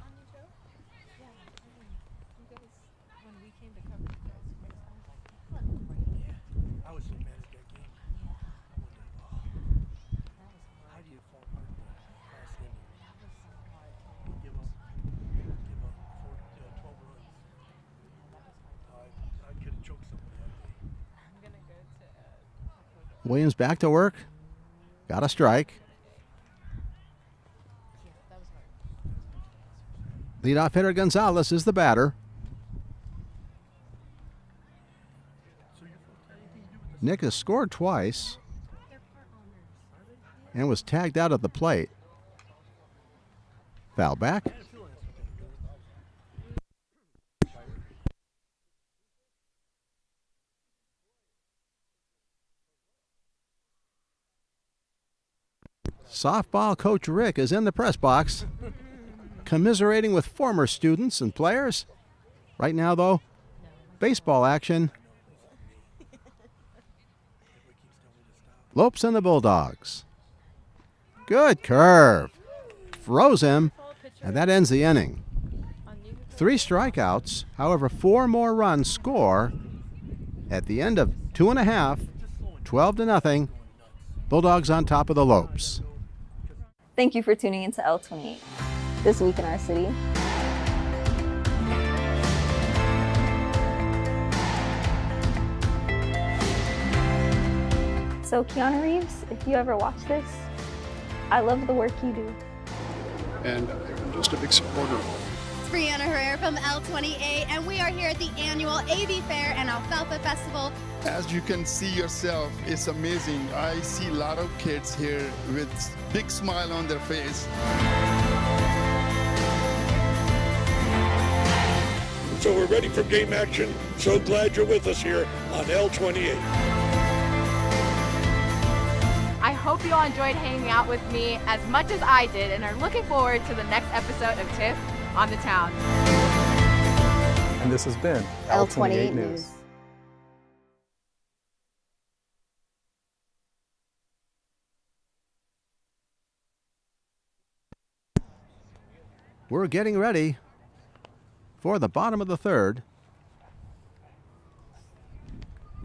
Williams back to work. Got a strike. Leadoff hitter Gonzalez is the batter. Nick has scored twice and was tagged out at the plate. Foul back. Softball coach Rick is in the press box, commiserating with former students and players. Right now, though, baseball action. Lopes and the Bulldogs. Good curve. Froze him, and that ends the inning. 3 strikeouts, however, 4 more runs score at the end of 2.5, 12-0. Bulldogs on top of the Lopes. Thank you for tuning into L28, This Week in Our City. So Keanu Reeves, if you ever watch this, I love the work you do. And I'm just a big supporter of it. It's Brianna Herrera from L28, and we are here at the annual AV Fair and Alfalfa Festival. As you can see yourself, it's amazing. I see a lot of kids here with big smile on their face. So we're ready for game action. So glad you're with us here on L28. I hope you all enjoyed hanging out with me as much as I did and are looking forward to the next episode of Tiff on the Town. And this has been L28 News. We're getting ready for the bottom of the third.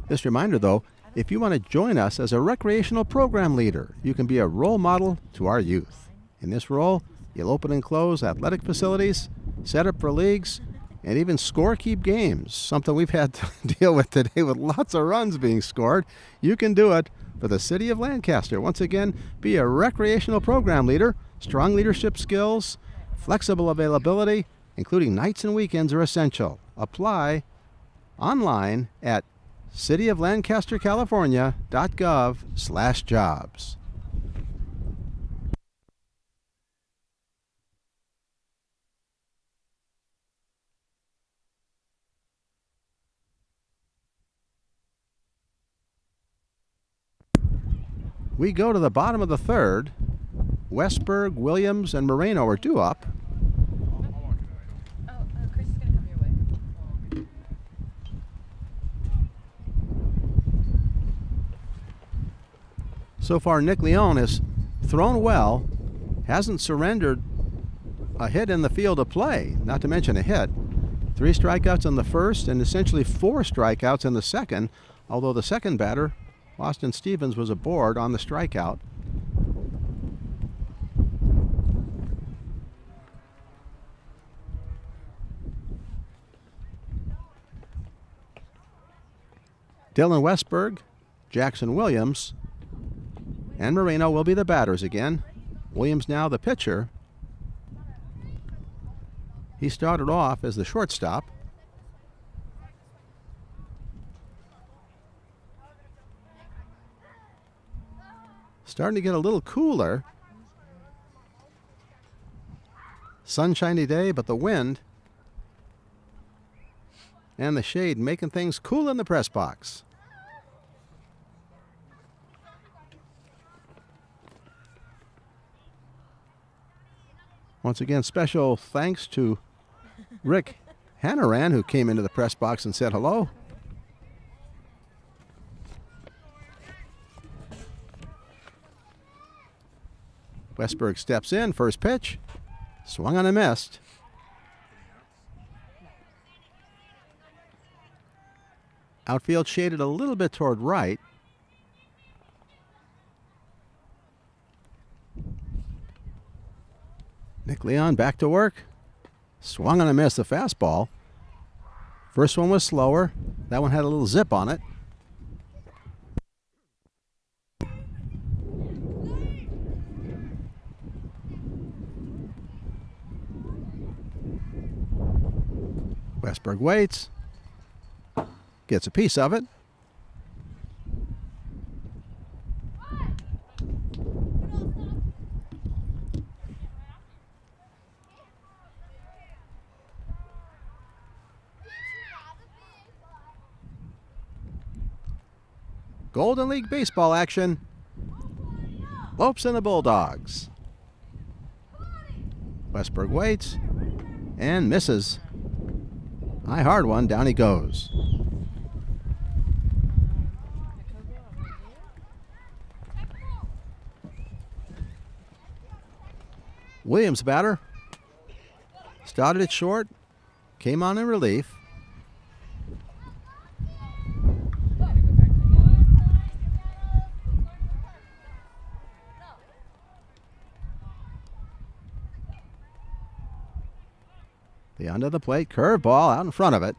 This reminder, though, if you want to join us as a recreational program leader, you can be a role model to our youth. In this role, you'll open and close athletic facilities, set up for leagues, and even score-keep games, something we've had to deal with today with lots of runs being scored. You can do it for the city of Lancaster. Once again, be a recreational program leader. Strong leadership skills, flexible availability, including nights and weekends, are essential. Apply online at cityoflancastercalifornia.gov/jobs. We go to the bottom of the third. Westberg, Williams, and Moreno are due up. Chris is going to come your way. So far, Nick Leone has thrown well, hasn't surrendered a hit in the field of play, not to mention a hit. 3 strikeouts in the first and essentially 4 strikeouts in the second, although the second batter, Austin Stevens, was aboard on the strikeout. Dylan Westberg, Jackson Williams, and Moreno will be the batters again. Williams now the pitcher. He started off as the shortstop. Starting to get a little cooler. Sunshiny day, but the wind and the shade making things cool in the press box. Once again, special thanks to Rick Hannaran, who came into the press box and said hello. Westberg steps in, first pitch, swung on and missed. Outfield shaded a little bit toward right. Nick Leon back to work. Swung on and missed the fastball. First one was slower. That one had a little zip on it. Westberg waits. Gets a piece of it. Golden League baseball action. Lopes and the Bulldogs. Westberg waits and misses. High hard one, down he goes. Williams batter. Started it short. Came on in relief. The under the plate curveball out in front of it.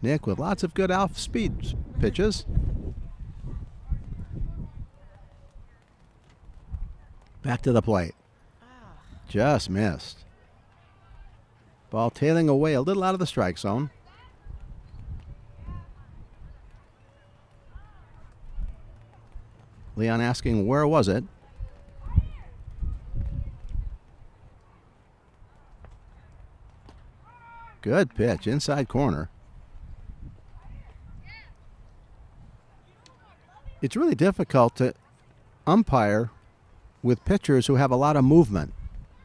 Nick with lots of good off-speed pitches. Back to the plate. Just missed. Ball tailing away a little out of the strike zone. Leon asking, where was it? Good pitch, inside corner. It's really difficult to umpire with pitchers who have a lot of movement,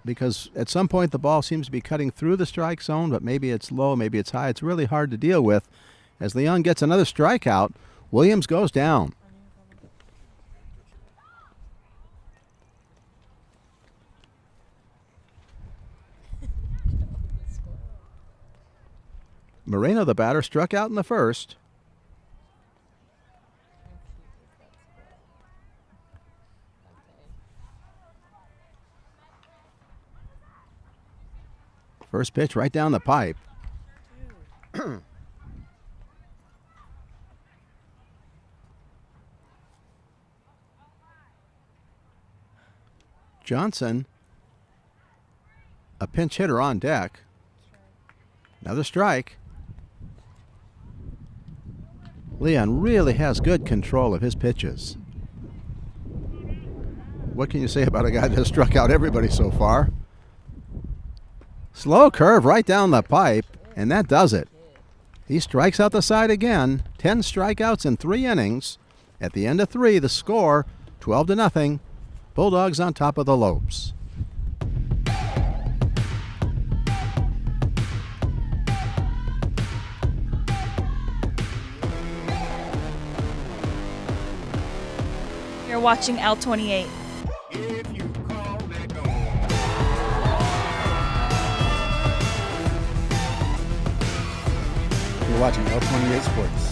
because at some point the ball seems to be cutting through the strike zone, but maybe it's low, maybe it's high. It's really hard to deal with. As Leon gets another strikeout, Williams goes down. Moreno, the batter, struck out in the first. First pitch right down the pipe. Johnson, a pinch hitter on deck. Another strike. Leon really has good control of his pitches. What can you say about a guy that has struck out everybody so far? Slow curve right down the pipe, and that does it. He strikes out the side again. 10 strikeouts in 3 innings. At the end of 3, the score 12-0. Bulldogs on top of the Lopes. You're watching L28. You're watching L28 Sports.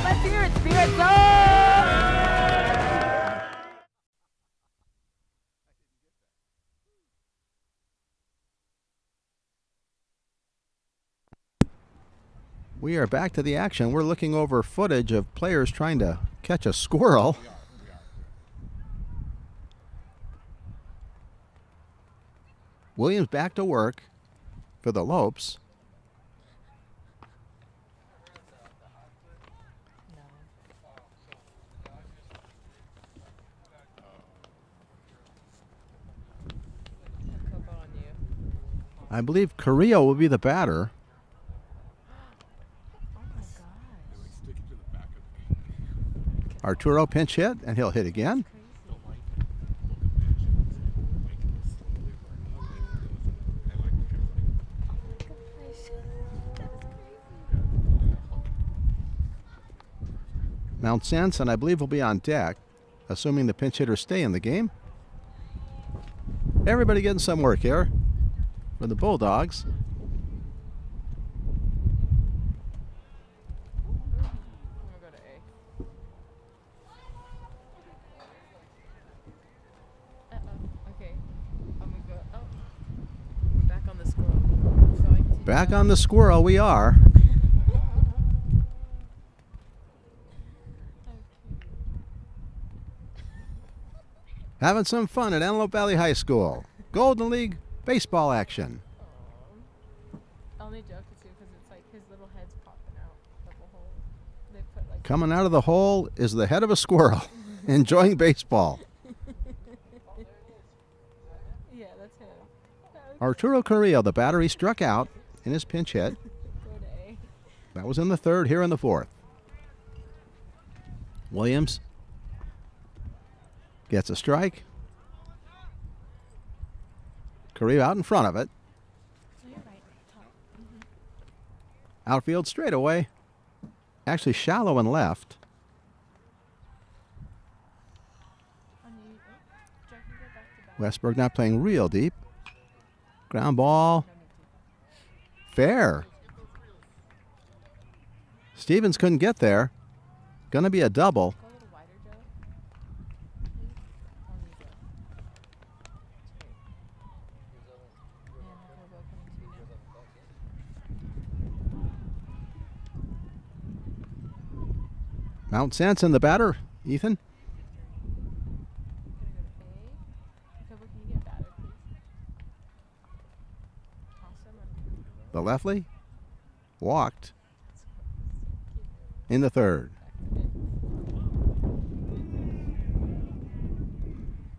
Let's hear it, Spirit Zone! We are back to the action. We're looking over footage of players trying to catch a squirrel. Williams back to work for the Lopes. I believe Carrillo will be the batter. Arturo pinch hit, and he'll hit again. Mount Sanson, I believe, will be on deck, assuming the pinch hitters stay in the game. Everybody getting some work here for the Bulldogs. Back on the squirrel we are. Having some fun at Antelope Valley High School. Golden League baseball action. Only joke is because it's like his little head's popping out of the hole. They put like Coming out of the hole is the head of a squirrel, enjoying baseball. yeah, that's him. Arturo Carrillo, the batter, he struck out in his pinch hit. Good A. That was in the third, here in the fourth. Williams gets a strike. Carrillo out in front of it. So you're right. Top. Outfield straightaway. Actually shallow and left. On you. Jack, you go back to back. Westberg not playing real deep. Ground ball. Fair. Stevens couldn't get there. Gonna be a double. Go a little wider, Joe. Please. On you, Joe. And Turbo coming to you. Mount Sanson, the batter. Ethan. Gonna go to A. Turbo, can you get batter, please? Awesome. On The lefty. Walked. In the third.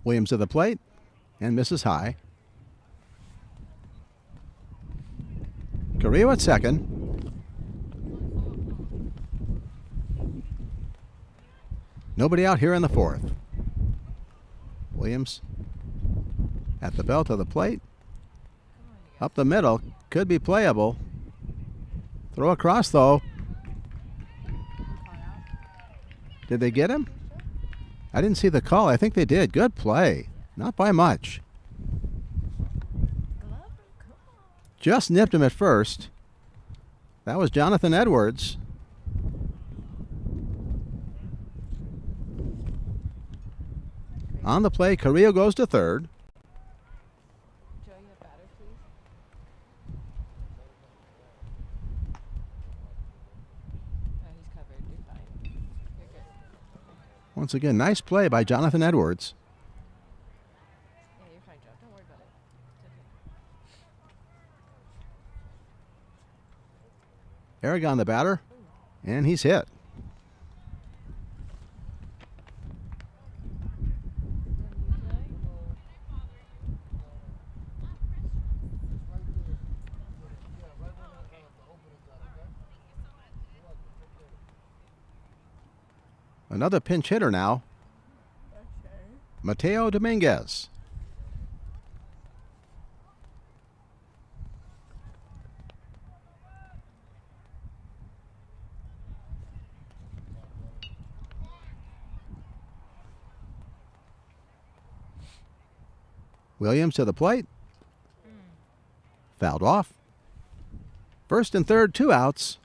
Williams to the plate and misses high. Carrillo at second. Nobody out here in the fourth. Williams at the belt of the plate. Up the middle. Could be playable. Throw across though. Did they get him? I didn't see the call. I think they did. Good play. Not by much. Just nipped him at first. That was Jonathan Edwards. On the play, Carrillo goes to third. Joe, you have batter, please. Oh, he's covered. You're fine. You're good. Once again, nice play by Jonathan Edwards. Yeah, you're fine, Joe. Don't worry about it. It's okay. Aragon the batter, and he's hit. Another pinch hitter now. Mateo Dominguez. Williams to the plate. Fouled off. First and third, 2 outs.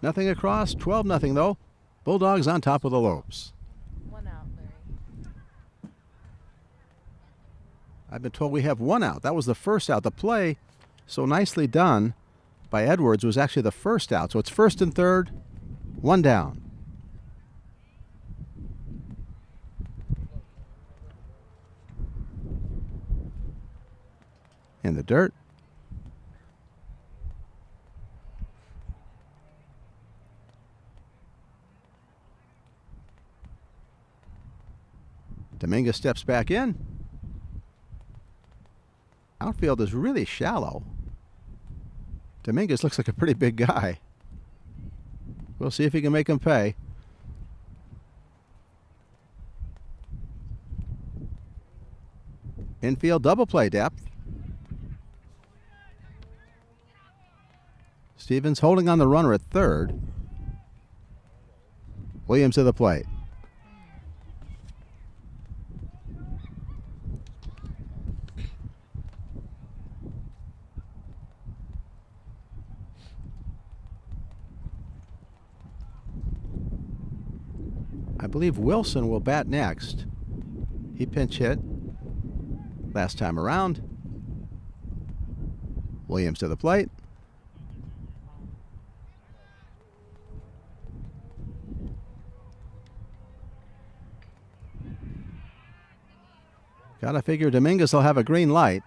Nothing across, 12-0 though. Bulldogs on top of the Lopes. 1 out, Larry. I've been told we have 1 out. That was the first out. The play, so nicely done by Edwards, was actually the first out. So it's first and third, 1 down. In the dirt. Dominguez steps back in. Outfield is really shallow. Dominguez looks like a pretty big guy. We'll see if he can make him pay. Infield double play depth. Stevens holding on the runner at third. Williams to the plate. I believe Wilson will bat next. He pinch hit last time around. Williams to the plate. Gotta figure Dominguez will have a green light.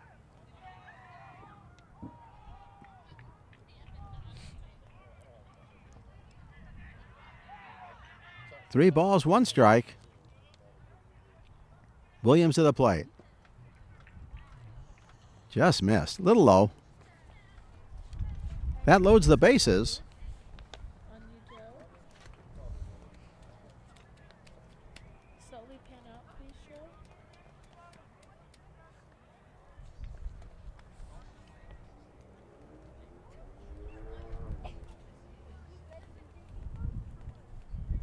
Three balls, one strike. Williams to the plate. Just missed. Little low. That loads the bases. On you, Joe. Slowly pan out, please, Joe.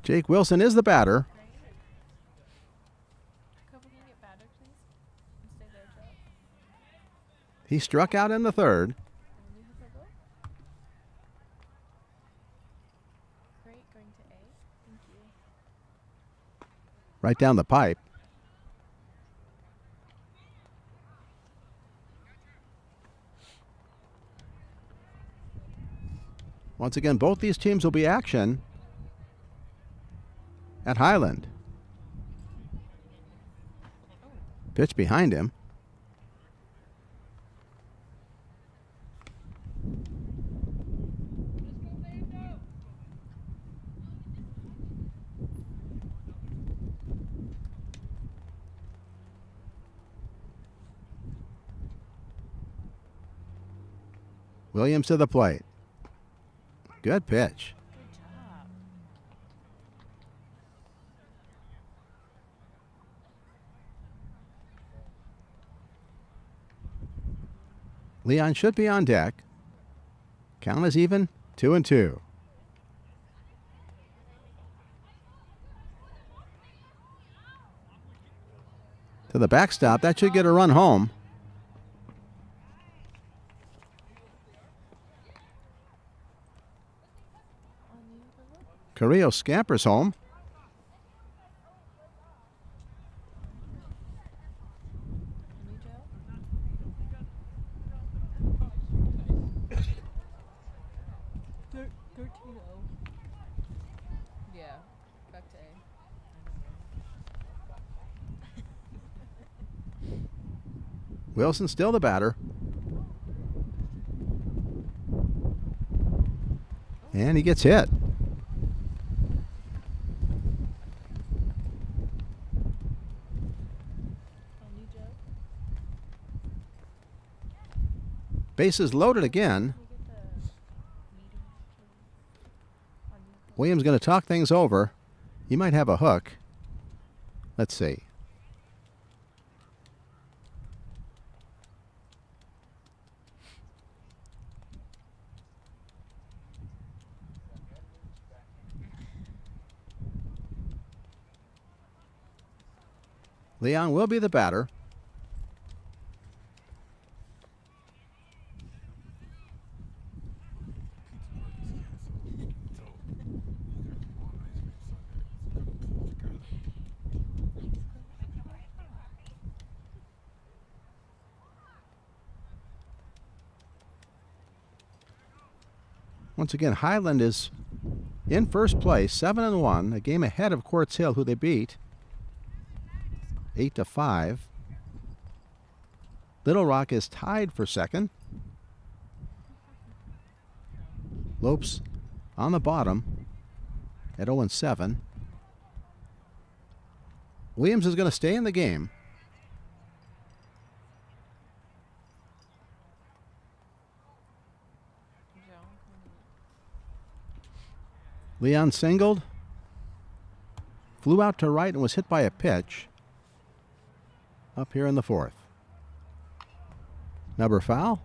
Jake Wilson is the batter. Couple, can you get batter, please? And stay there, Joe. He struck out in the third. And you have a vote. Great, going to A. Thank you. Right down the pipe. Once again, both these teams will be action at Highland. Pitch behind him. Williams to the plate. Good pitch. Good job. Leon should be on deck. Count is even, 2-2. To the backstop, that should get a run home. On you, Bella. Carrillo scampers home. On you, Joe. Thir 13-0. Yeah, back to A. Wilson still the batter. And he gets hit. On you, Joe. Bases loaded again. Can we get the meeting, please? On you, Bella. Williams going to talk things over. He might have a hook. Let's see. Leon will be the batter. Once again, Highland is in first place, 7-1, a game ahead of Quartz Hill, who they beat 8-5. Little Rock is tied for second. Lopes on the bottom at 0-7. Williams is going to stay in the game. Joe, on you. Leon singled, flew out to right and was hit by a pitch up here in the fourth. Number foul.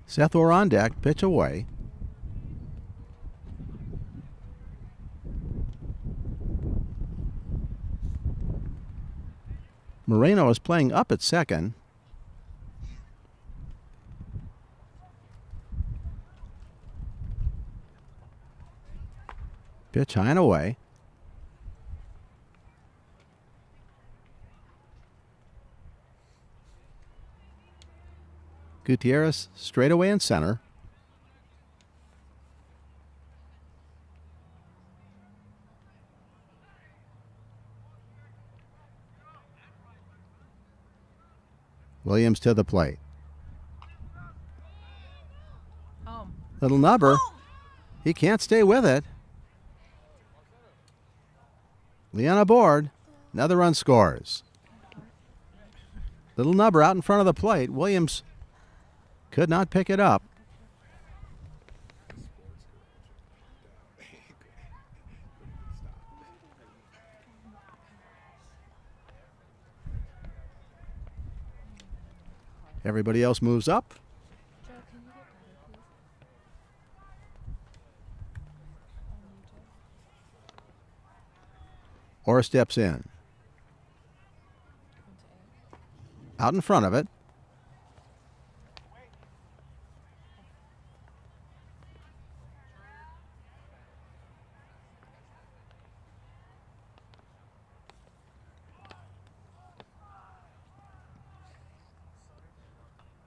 Seth Orr on deck, pitch away. Moreno is playing up at second. Pitch high and away. Gutierrez straight away in center. Williams to the plate. Little nubber. He can't stay with it. Leon aboard. Another run scores. Little nubber out in front of the plate. Williams could not pick it up. Everybody else moves up. Or steps in. Out in front of it.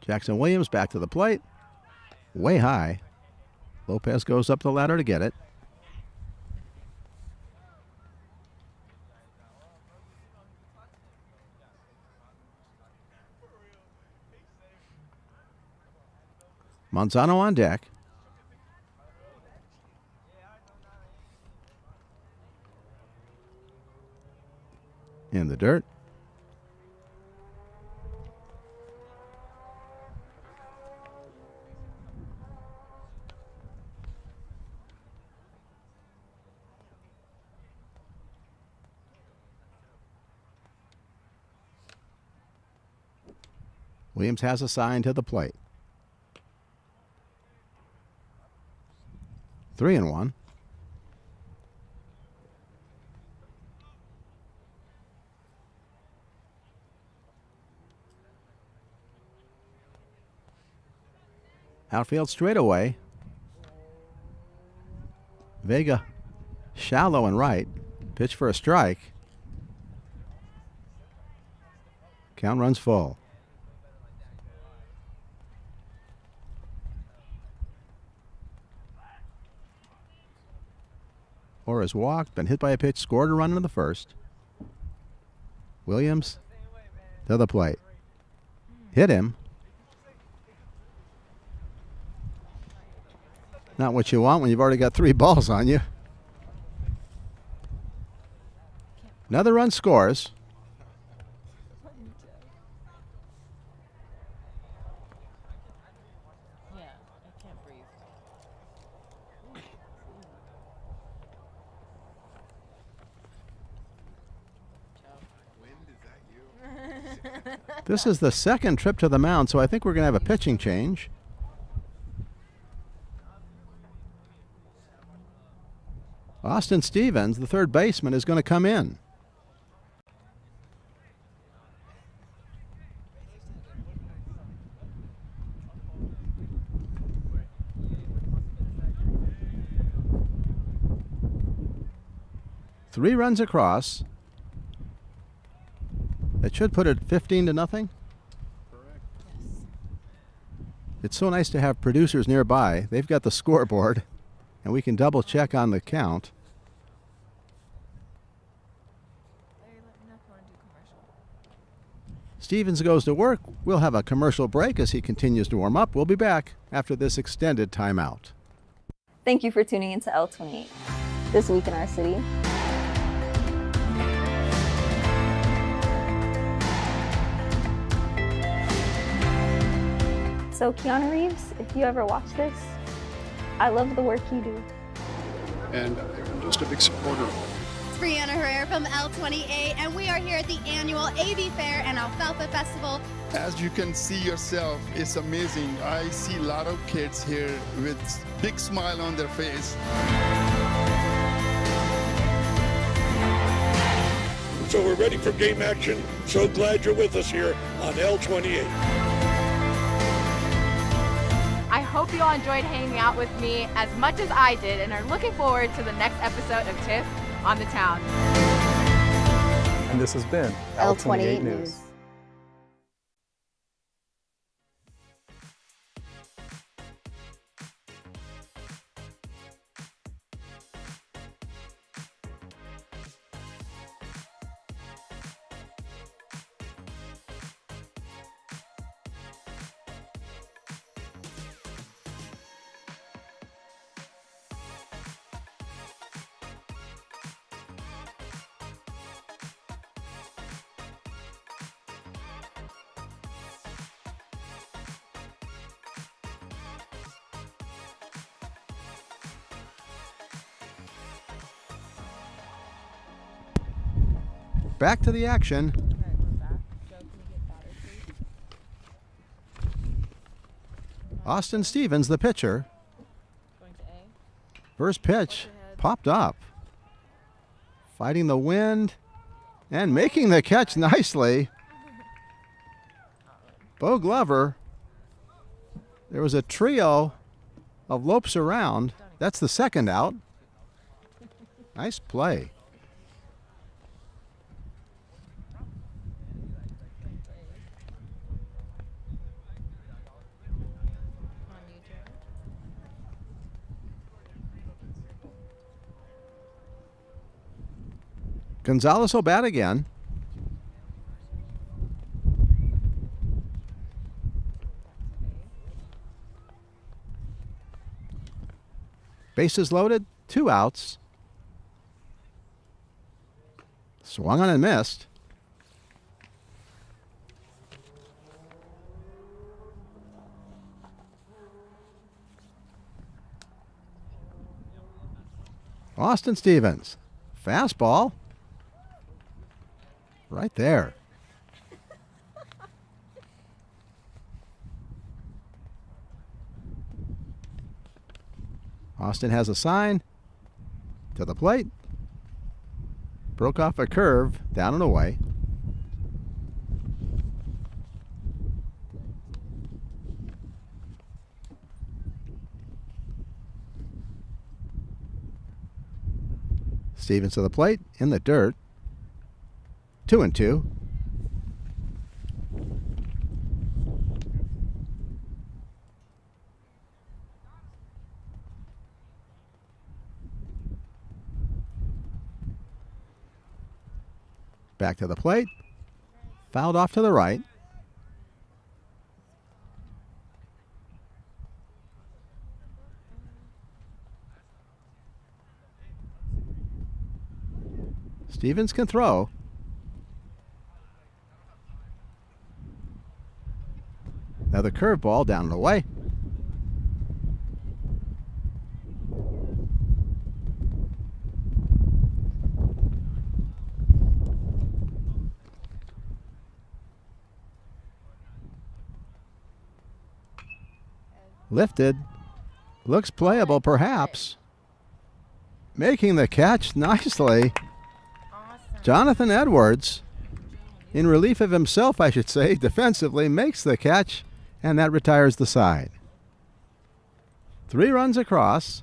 Jackson Williams back to the plate. Way high. Lopez goes up the ladder to get it. Manzano on deck. In the dirt. Williams has a sign to the plate. 3-1. Outfield straightaway. Vega shallow and right. Pitch for a strike. Count runs full. Or has walked, been hit by a pitch, scored a run in the first. Williams to the plate. Hit him. Not what you want when you've already got 3 balls on you. Another run scores. This is the second trip to the mound, so I think we're going to have a pitching change. Austin Stevens, the third baseman, is going to come in. Three runs across. That should put it 15-0. Correct. Yes. It's so nice to have producers nearby. They've got the scoreboard, and we can double check on the count. Stevens goes to work. We'll have a commercial break as he continues to warm up. We'll be back after this extended timeout. Thank you for tuning into L28, This Week in Our City. So Keanu Reeves, if you ever watch this, I love the work you do. And I'm just a big supporter of it. It's Brianna Herrera from L28, and we are here at the annual AV Fair and Alfalfa Festival. As you can see yourself, it's amazing. I see a lot of kids here with big smile on their face. So we're ready for game action. So glad you're with us here on L28. I hope hope you all enjoyed hanging out with me as much as I did and are looking forward to the next episode of Tiff on the Town. And this has been L28 News. Back to the action. Alright, we're back. Joe, can we get batter, please? Austin Stevens, the pitcher. Going to A. First pitch popped up. Fighting the wind and making the catch nicely. Bo Glover. There was a trio of lopes around. That's the second out. Nice play. On you, Joe. Gonzalez will bat again. Bases loaded, 2 outs. Swung on and missed. Austin Stevens, fastball. Right there. Austin has a sign to the plate. Broke off a curve, down and away. Stevens to the plate, in the dirt. 2-2. Back to the plate. Fouled off to the right. Stevens can throw. Another curveball down and away. Lifted. Looks playable, perhaps. Making the catch nicely. Jonathan Edwards, in relief of himself, I should say, defensively, makes the catch, and that retires the side. 3 runs across.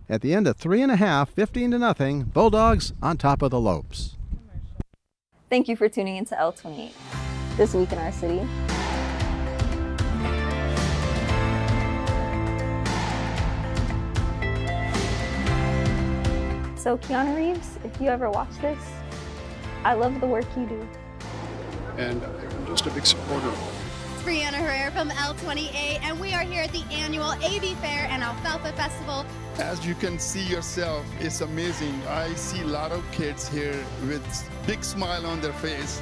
At the end of 3 1/2, 15-0, Bulldogs on top of the Lopes. Thank you for tuning into L28. This week in our city. So Keanu Reeves, if you ever watch this, I love the work you do. And I'm just a big supporter of it. It's Brianna Herrera from L28, and we are here at the annual AV Fair and Alfalfa Festival. As you can see yourself, it's amazing. I see a lot of kids here with big smile on their face.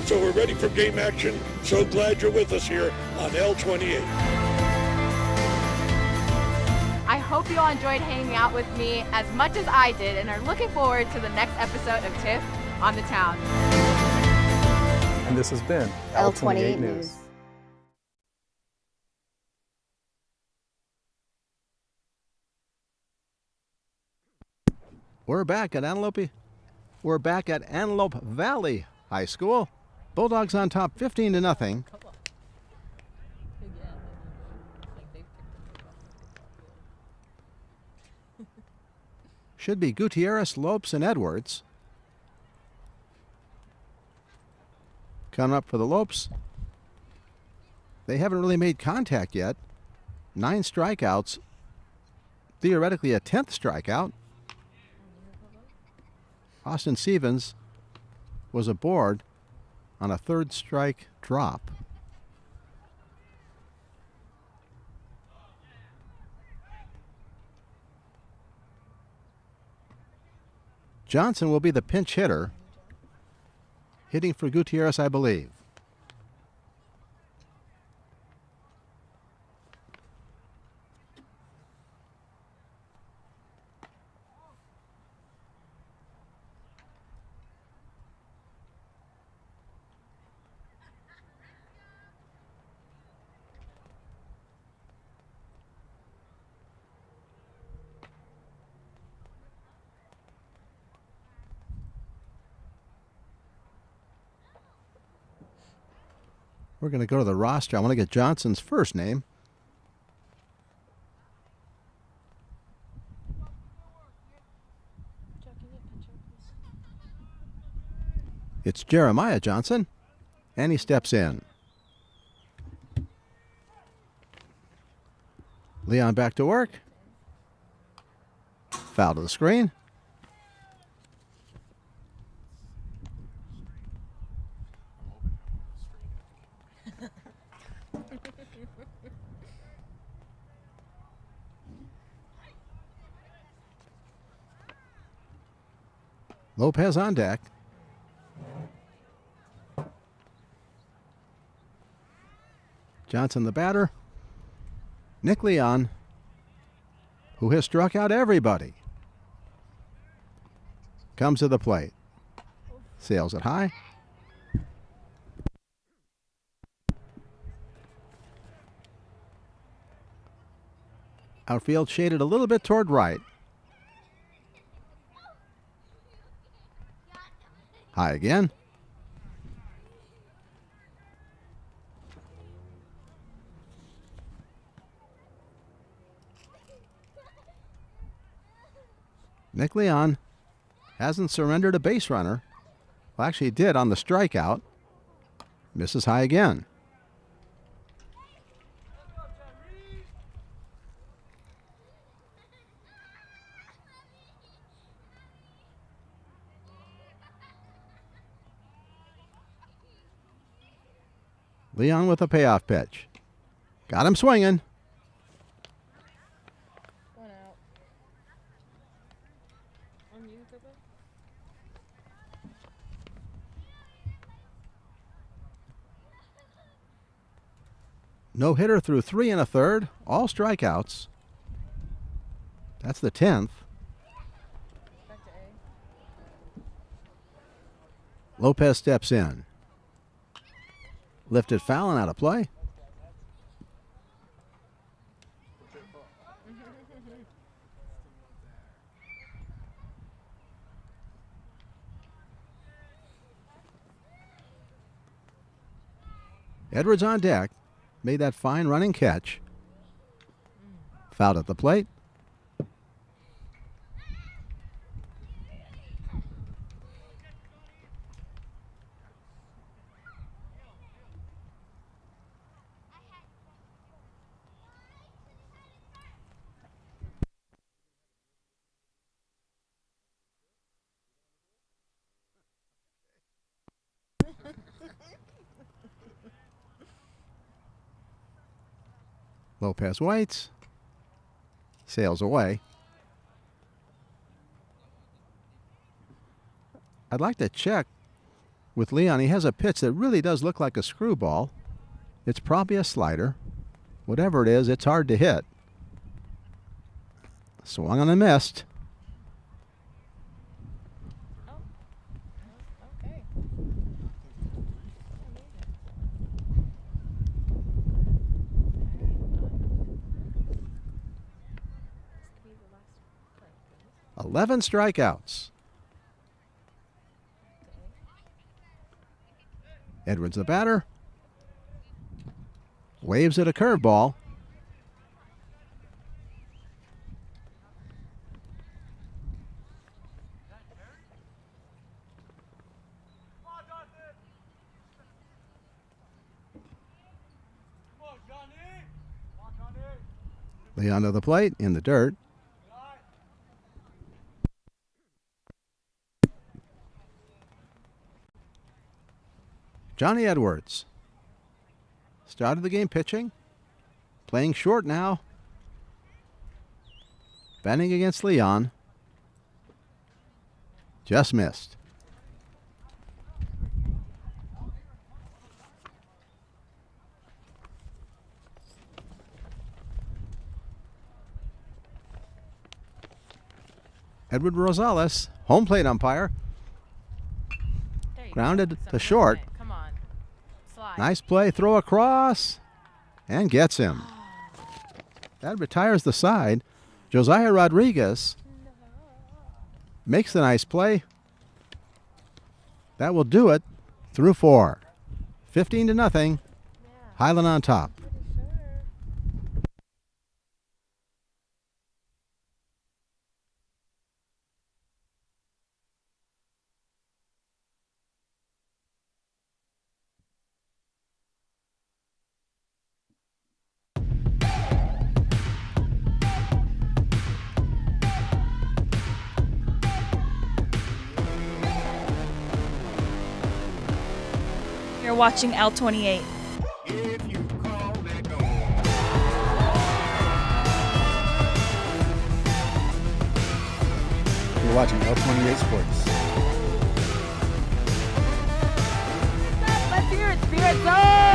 So we're ready for game action. So glad you're with us here on L28. I hope you all enjoyed hanging out with me as much as I did and are looking forward to the next episode of Tiff on the Town. And this has been L28 News. We're back at Antelope. We're back at Antelope Valley High School. Bulldogs on top 15-0. Should be Gutierrez, Lopes, and Edwards. Coming up for the Lopes. They haven't really made contact yet. 9 strikeouts. Theoretically a 10th strikeout. Austin Stevens was aboard on a 3rd strike drop. Johnson will be the pinch hitter. Hitting for Gutierrez, I believe. We're going to go to the roster. I want to get Johnson's first name. It's Jeremiah Johnson, and he steps in. Leon back to work. Foul to the screen. Lopez on deck. Johnson the batter. Nick Leon, who has struck out everybody, comes to the plate. Sails it high. Outfield shaded a little bit toward right. High again. Nick Leon hasn't surrendered a base runner. Well, actually he did on the strikeout. Misses high again. Leon with a payoff pitch. Got him swinging. One out. On you, Pippa? No hitter through 3 1/3. All strikeouts. That's the 10th. Back to A. Lopez steps in. Lifted foul and out of play. Edwards on deck. Made that fine running catch. Fouled at the plate. Lopez waits. Sails away. I'd like to check with Leon. He has a pitch that really does look like a screwball. It's probably a slider. Whatever it is, it's hard to hit. Swung on and missed. Okay. 11 strikeouts. Edwards the batter. Waves at a curveball. Leon to the plate, in the dirt. Johnny Edwards started the game pitching, playing short now, batting against Leon. Just missed. Edward Rosales, home plate umpire, grounded to short. Come on. Slide. Nice play, throw across, and gets him. That retires the side. Josiah Rodriguez makes the nice play. That will do it through 4. 15-0. Highland on top. You're watching L28. You're watching L28 Sports. Let's hear it, Spirit Zone!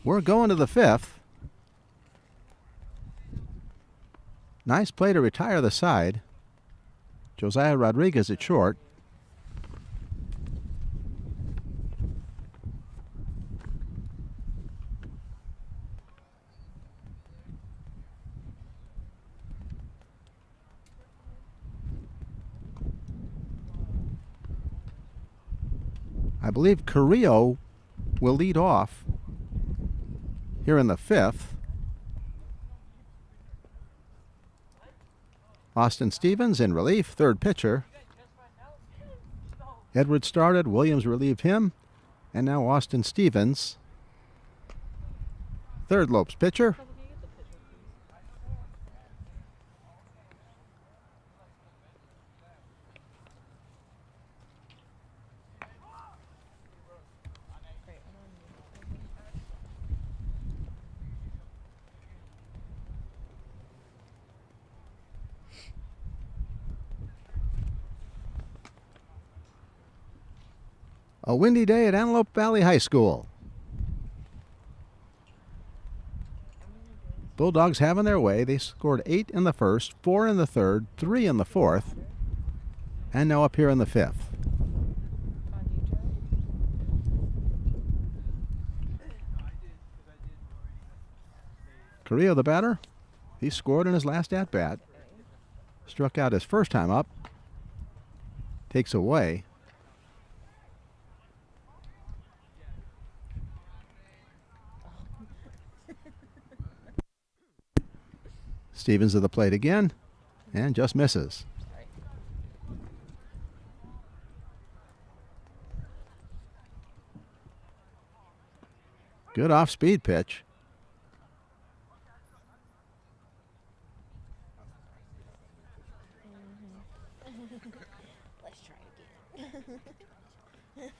We're going to the 5th. Nice play to retire the side. Josiah Rodriguez at short. I believe Carrillo will lead off here in the 5th. Austin Stevens in relief, third pitcher. Edwards started, Williams relieved him, and now Austin Stevens, third Lopes pitcher. A windy day at Antelope Valley High School. Bulldogs having their way. They scored 8 in the first, 4 in the third, 3 in the fourth, and now up here in the 5th. Carrillo, the batter, he scored in his last at-bat. Struck out his first time up. Takes away. Stevens to the plate again, and just misses. Good off-speed pitch. Let's try again.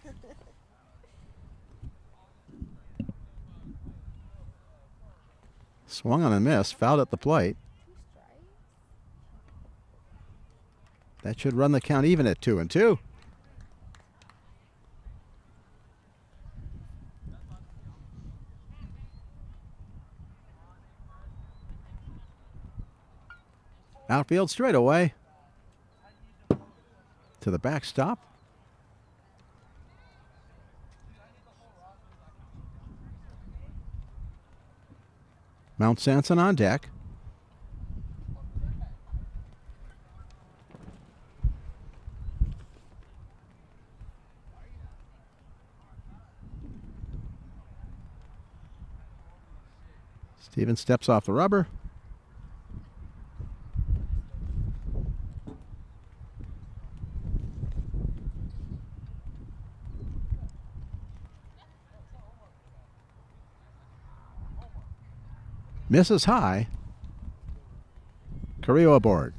Swung on a miss, fouled at the plate. That should run the count even at 2-2. Outfield straightaway to the backstop. Mount Sanson on deck. Stevens steps off the rubber. Misses high. Carrillo aboard.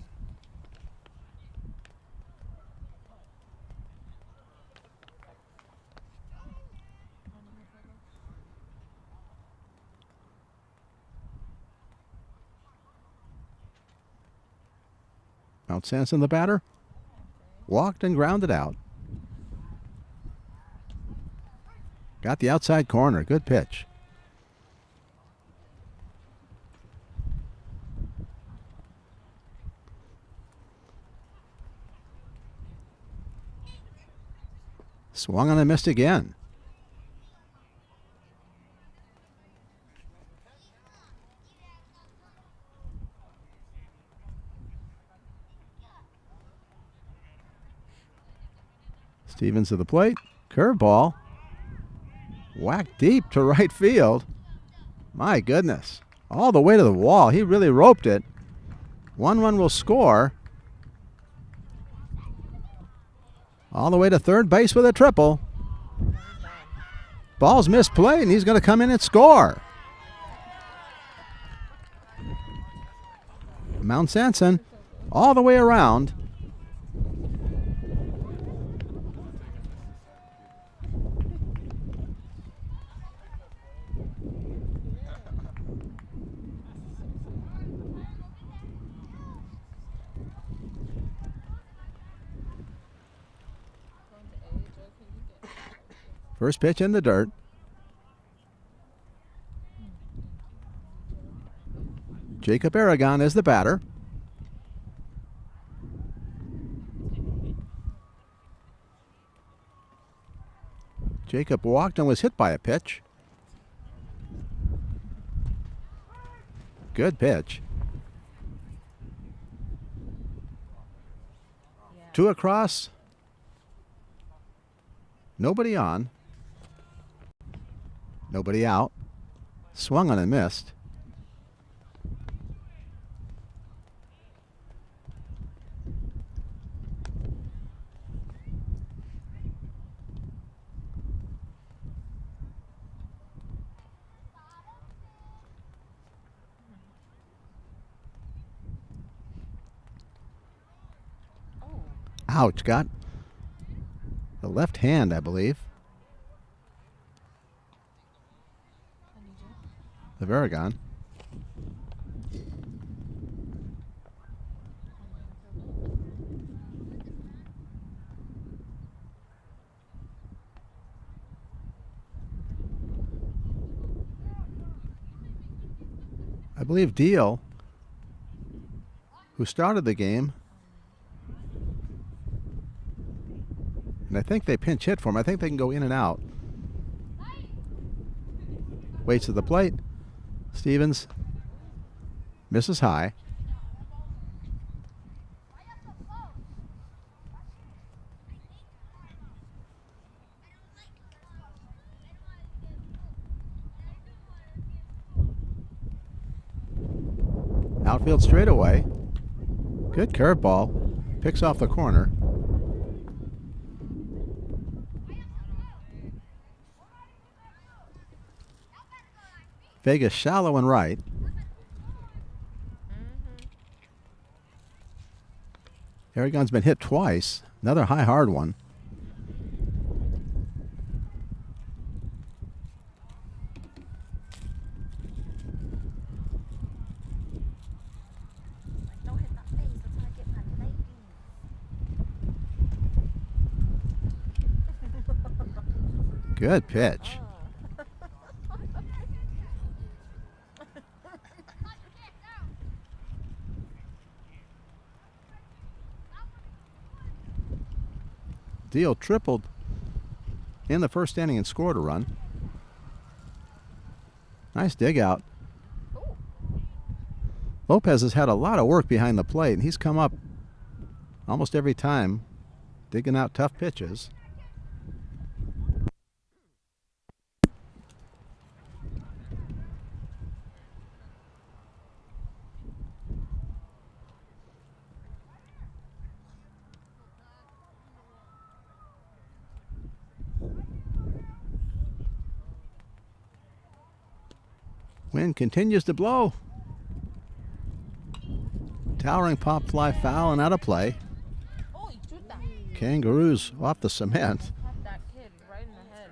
Mount Sanson, the batter, walked and grounded out. Got the outside corner. Good pitch. Swung on and missed again. Stevens to the plate. Curveball. Whacked deep to right field. My goodness. All the way to the wall. He really roped it. 1-1 will score. All the way to third base with a triple. Ball's misplayed, and he's going to come in and score. Mount Sanson all the way around. First pitch in the dirt. Jacob Aragon is the batter. Jacob walked and was hit by a pitch. Good pitch. Two across. Nobody on. Nobody out. Swung on and missed. Ouch, got the left hand, I believe. The Aragon. I believe Deal, who started the game, and I think they pinch hit for him. I think they can go in and out. Waits at the plate. Stevens misses high. Outfield straightaway. Good curveball. Picks off the corner. Vegas shallow and right. Aragon's been hit twice. Another high, hard one. Good pitch. Deal tripled in the first inning and scored a run. Nice dig out Lopez has had a lot of work behind the plate, and he's come up almost every time, digging out tough pitches. Wind continues to blow. Towering pop fly foul and out of play. Kangaroos off the cement. That kid right in the head.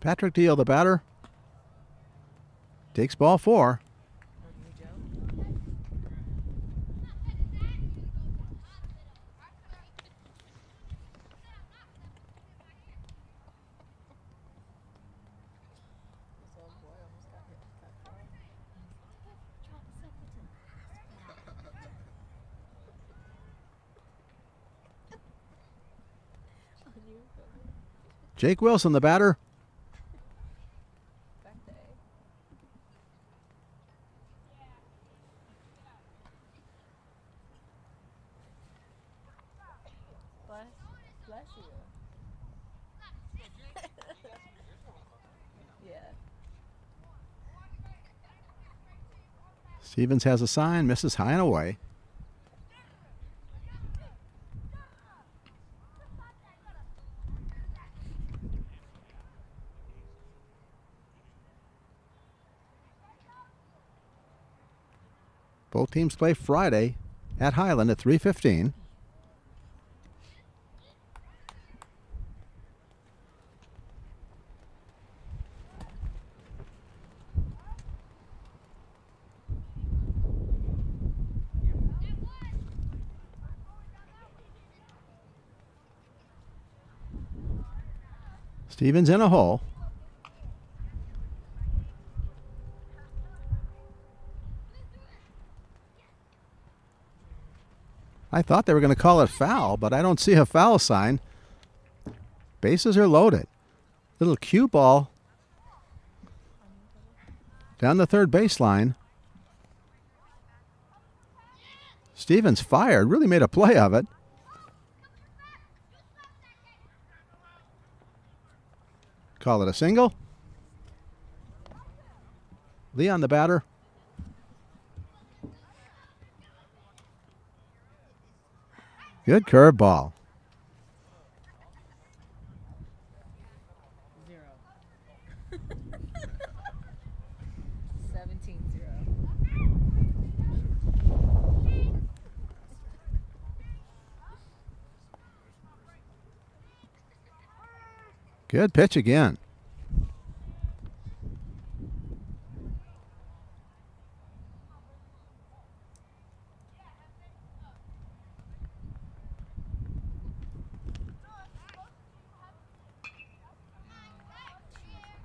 Patrick Deal, the batter, takes ball 4. Jake Wilson, the batter. Bless you. Yeah. Stevens has a sign, misses high and away. Both teams play Friday at Highland at 3:15. Stevens in a hole. I thought they were going to call it foul, but I don't see a foul sign. Bases are loaded. Little cue ball down the third baseline. Stevens fired, really made a play of it. Call it a single. Leon, the batter. Good curveball. 0. 17-0. Good pitch again.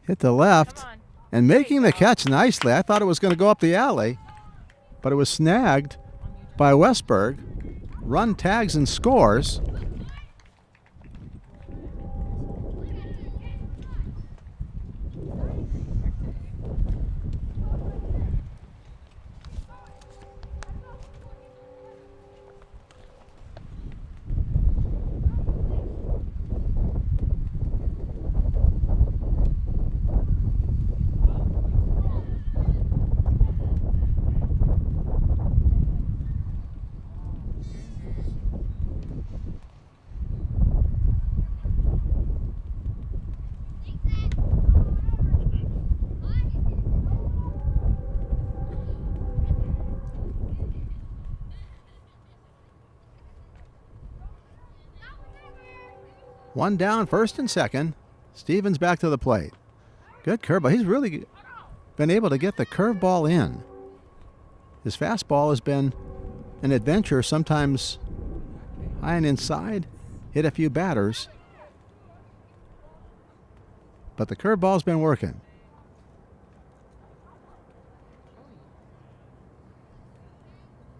Hit the left and making the catch nicely. I thought it was going to go up the alley, but it was snagged by Westberg. Run tags and scores. One down, first and second. Stevens back to the plate. Good curveball. He's really been able to get the curveball in. His fastball has been an adventure, sometimes high and inside, hit a few batters. But the curveball's been working.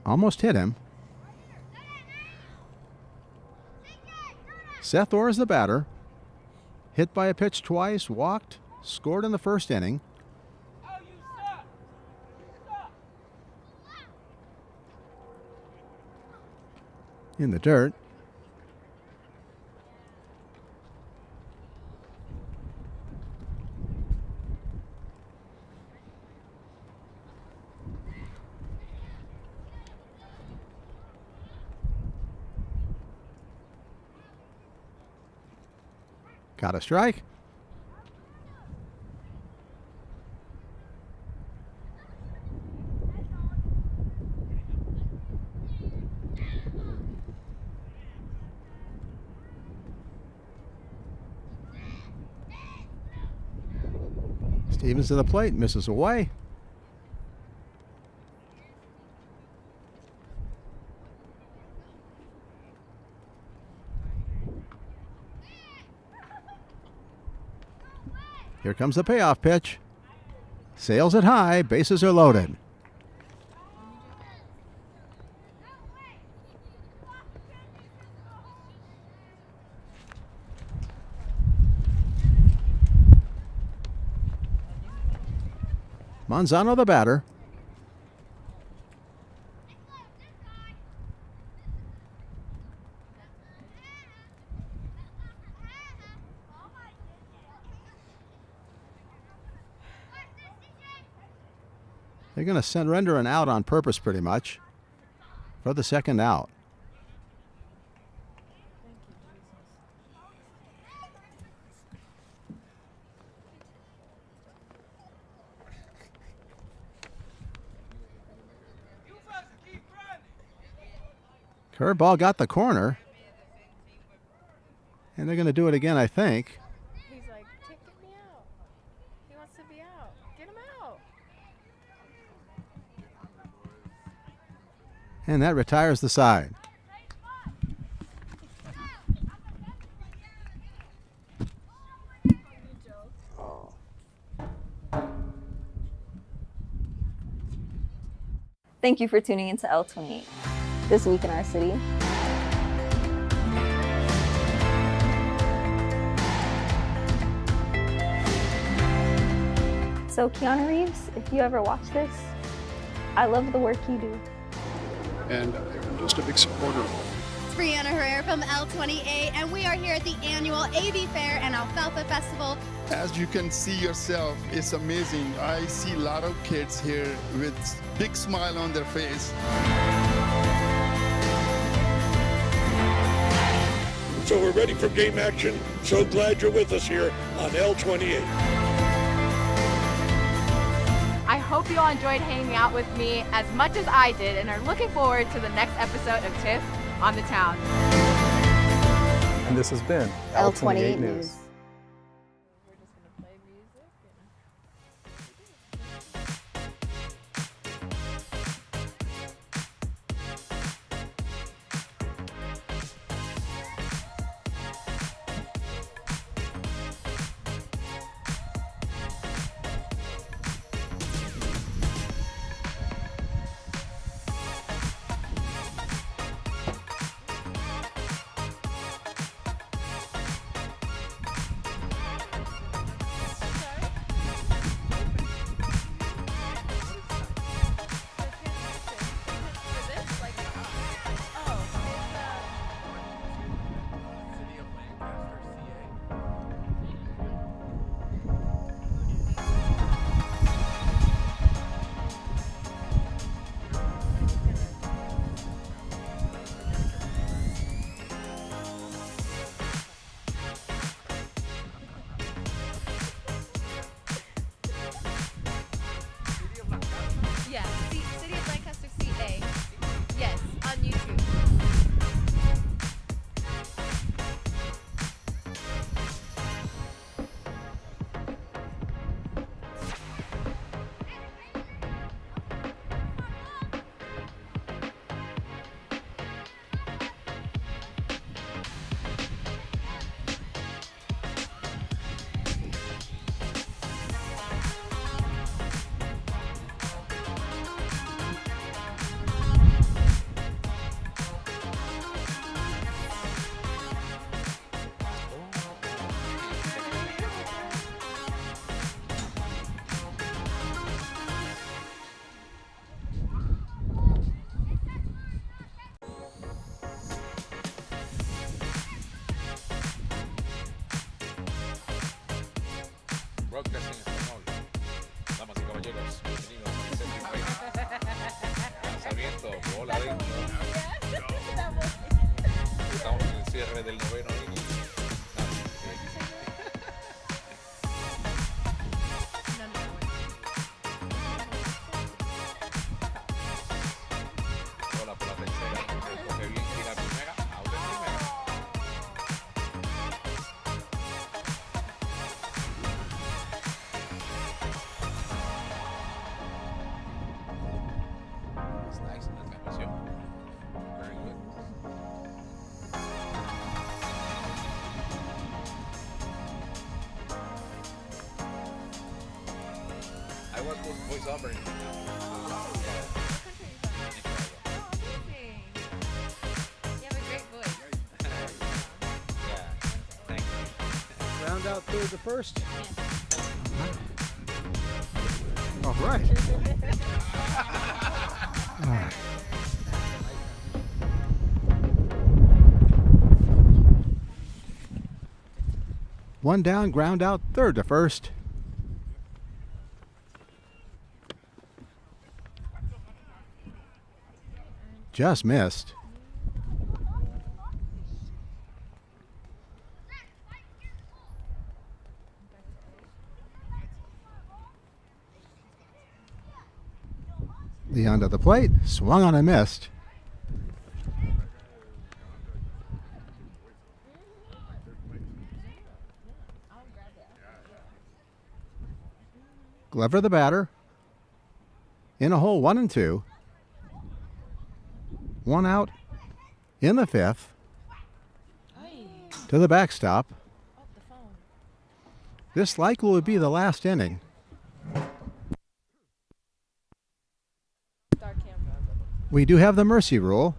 almost hit him. Seth Orr is the batter. Hit by a pitch twice, walked, scored in the first inning. In the dirt. Got a strike. Stevens to the plate, misses away. Here comes the payoff pitch. Sails it high, bases are loaded. Manzano the batter. They're going to surrender an out on purpose pretty much for the second out. Curveball got the corner. And they're going to do it again, I think. He's like, get me out. He wants to be out. Get him out. And that retires the side. Thank you for tuning into L28. This week in our city. So Keanu Reeves, if you ever watch this, I love the work you do. And I'm just a big supporter of it. It's Brianna Herrera from L28, and we are here at the annual AV Fair and Alfalfa Festival. As you can see yourself, it's amazing. I see a lot of kids here with big smile on their face. So we're ready for game action. So glad you're with us here on L28. I hope you all enjoyed hanging out with me as much as I did and are looking forward to the next episode of Tiff on the Town. And this has been L28 News. I was supposed to voice over in You have a great voice. Yeah, thank you. Round out third to first. All right. All right. One down, ground out, third to first. Just missed. Leon to the plate, swung on and missed. Glover the batter. In a hole, 1 and 2. 1 out in the 5th. To the backstop. This likely would be the last inning. We do have the mercy rule.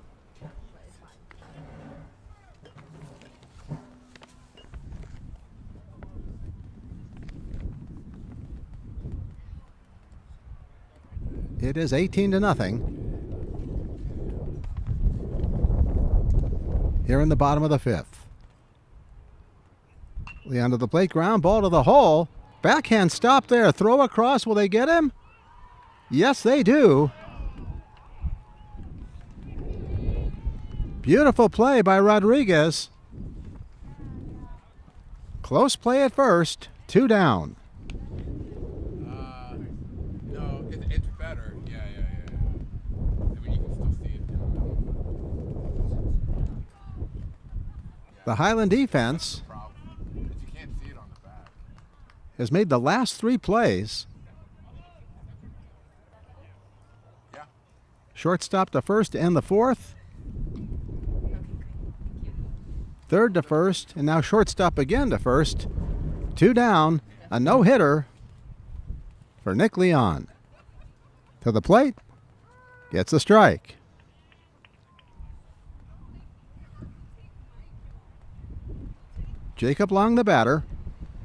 It is 18-0. Here in the bottom of the 5th. Leon to the plate, ground ball to the hole. Backhand stop there. Throw across. Will they get him? Yes, they do. Beautiful play by Rodriguez. Close play at first. 2 down. No, it's better. Yeah. I mean, you can still see it. The Highland defense has made the last 3 plays. Shortstop to first and the 4th. Third to first, and now shortstop again to first. 2 down, a no-hitter for Nick Leon. To the plate, gets a strike. Jacob Long, the batter.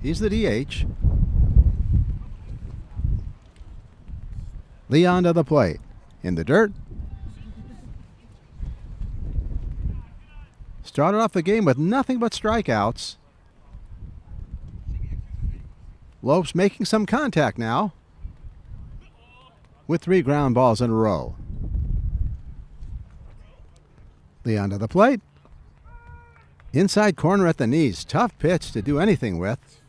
He's the DH. Leon to the plate. In the dirt. Started off the game with nothing but strikeouts. Lopes making some contact now with 3 ground balls in a row. Leon to the plate. Inside corner at the knees. Tough pitch to do anything with.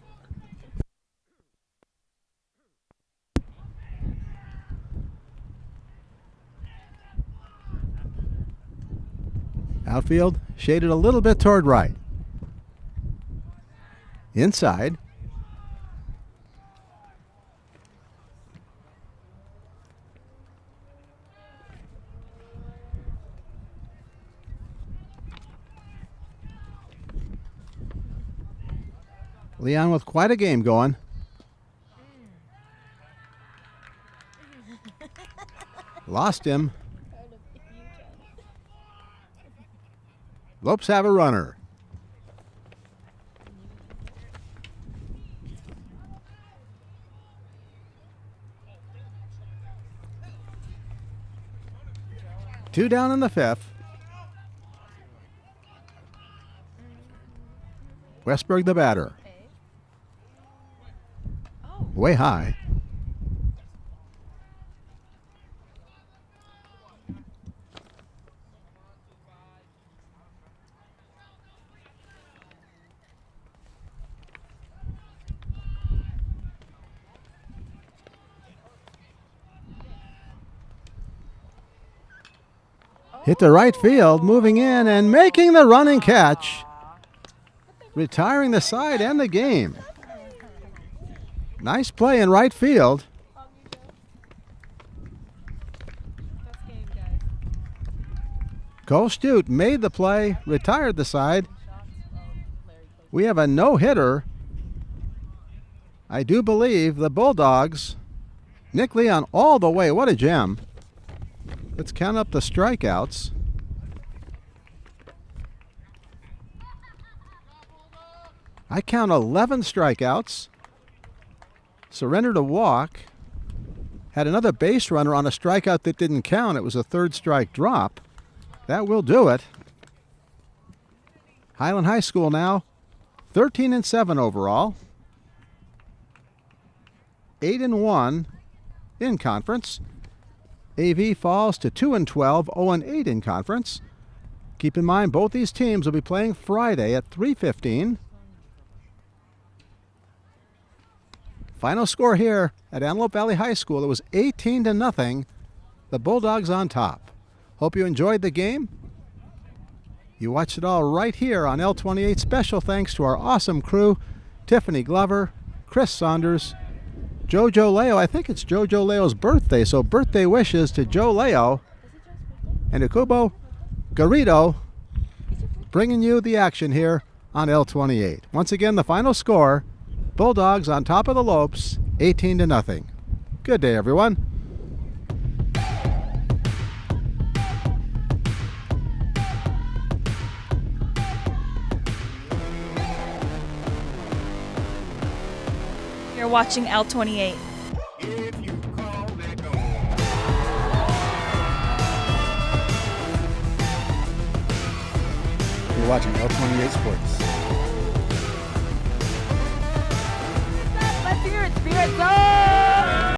Outfield shaded a little bit toward right. Inside. Leon with quite a game going. Lost him. Lopes have a runner. Two down in the 5th. Westberg the batter. Way high. Hit the right field, moving in and making the running catch. Retiring the side and the game. Nice play in right field. Cole Stute made the play, retired the side. We have a no-hitter. I do believe the Bulldogs Nick Leon all the way. What a gem. Let's count up the strikeouts. I count 11 strikeouts. Surrendered a walk. Had another base runner on a strikeout that didn't count. It was a third strike drop. That will do it. Highland High School now 13-7 overall. 8-1 in conference. AV falls to 2-12, 0-8 in conference. Keep in mind both these teams will be playing Friday at 3:15. Final score here at Antelope Valley High School, it was 18-0. The Bulldogs on top. Hope you enjoyed the game. You watched it all right here on L28. Special thanks to our awesome crew, Tiffany Glover, Chris Saunders, Jojo Leo. I think it's Jojo Leo's birthday, so birthday wishes to Joe Leo and Akubo Garrido, bringing you the action here on L28. Once again, the final score, Bulldogs on top of the Lopes, 18-0. Good day, everyone. You're watching L28. You're watching L28 Sports. Let's hear it, Spirit Zone!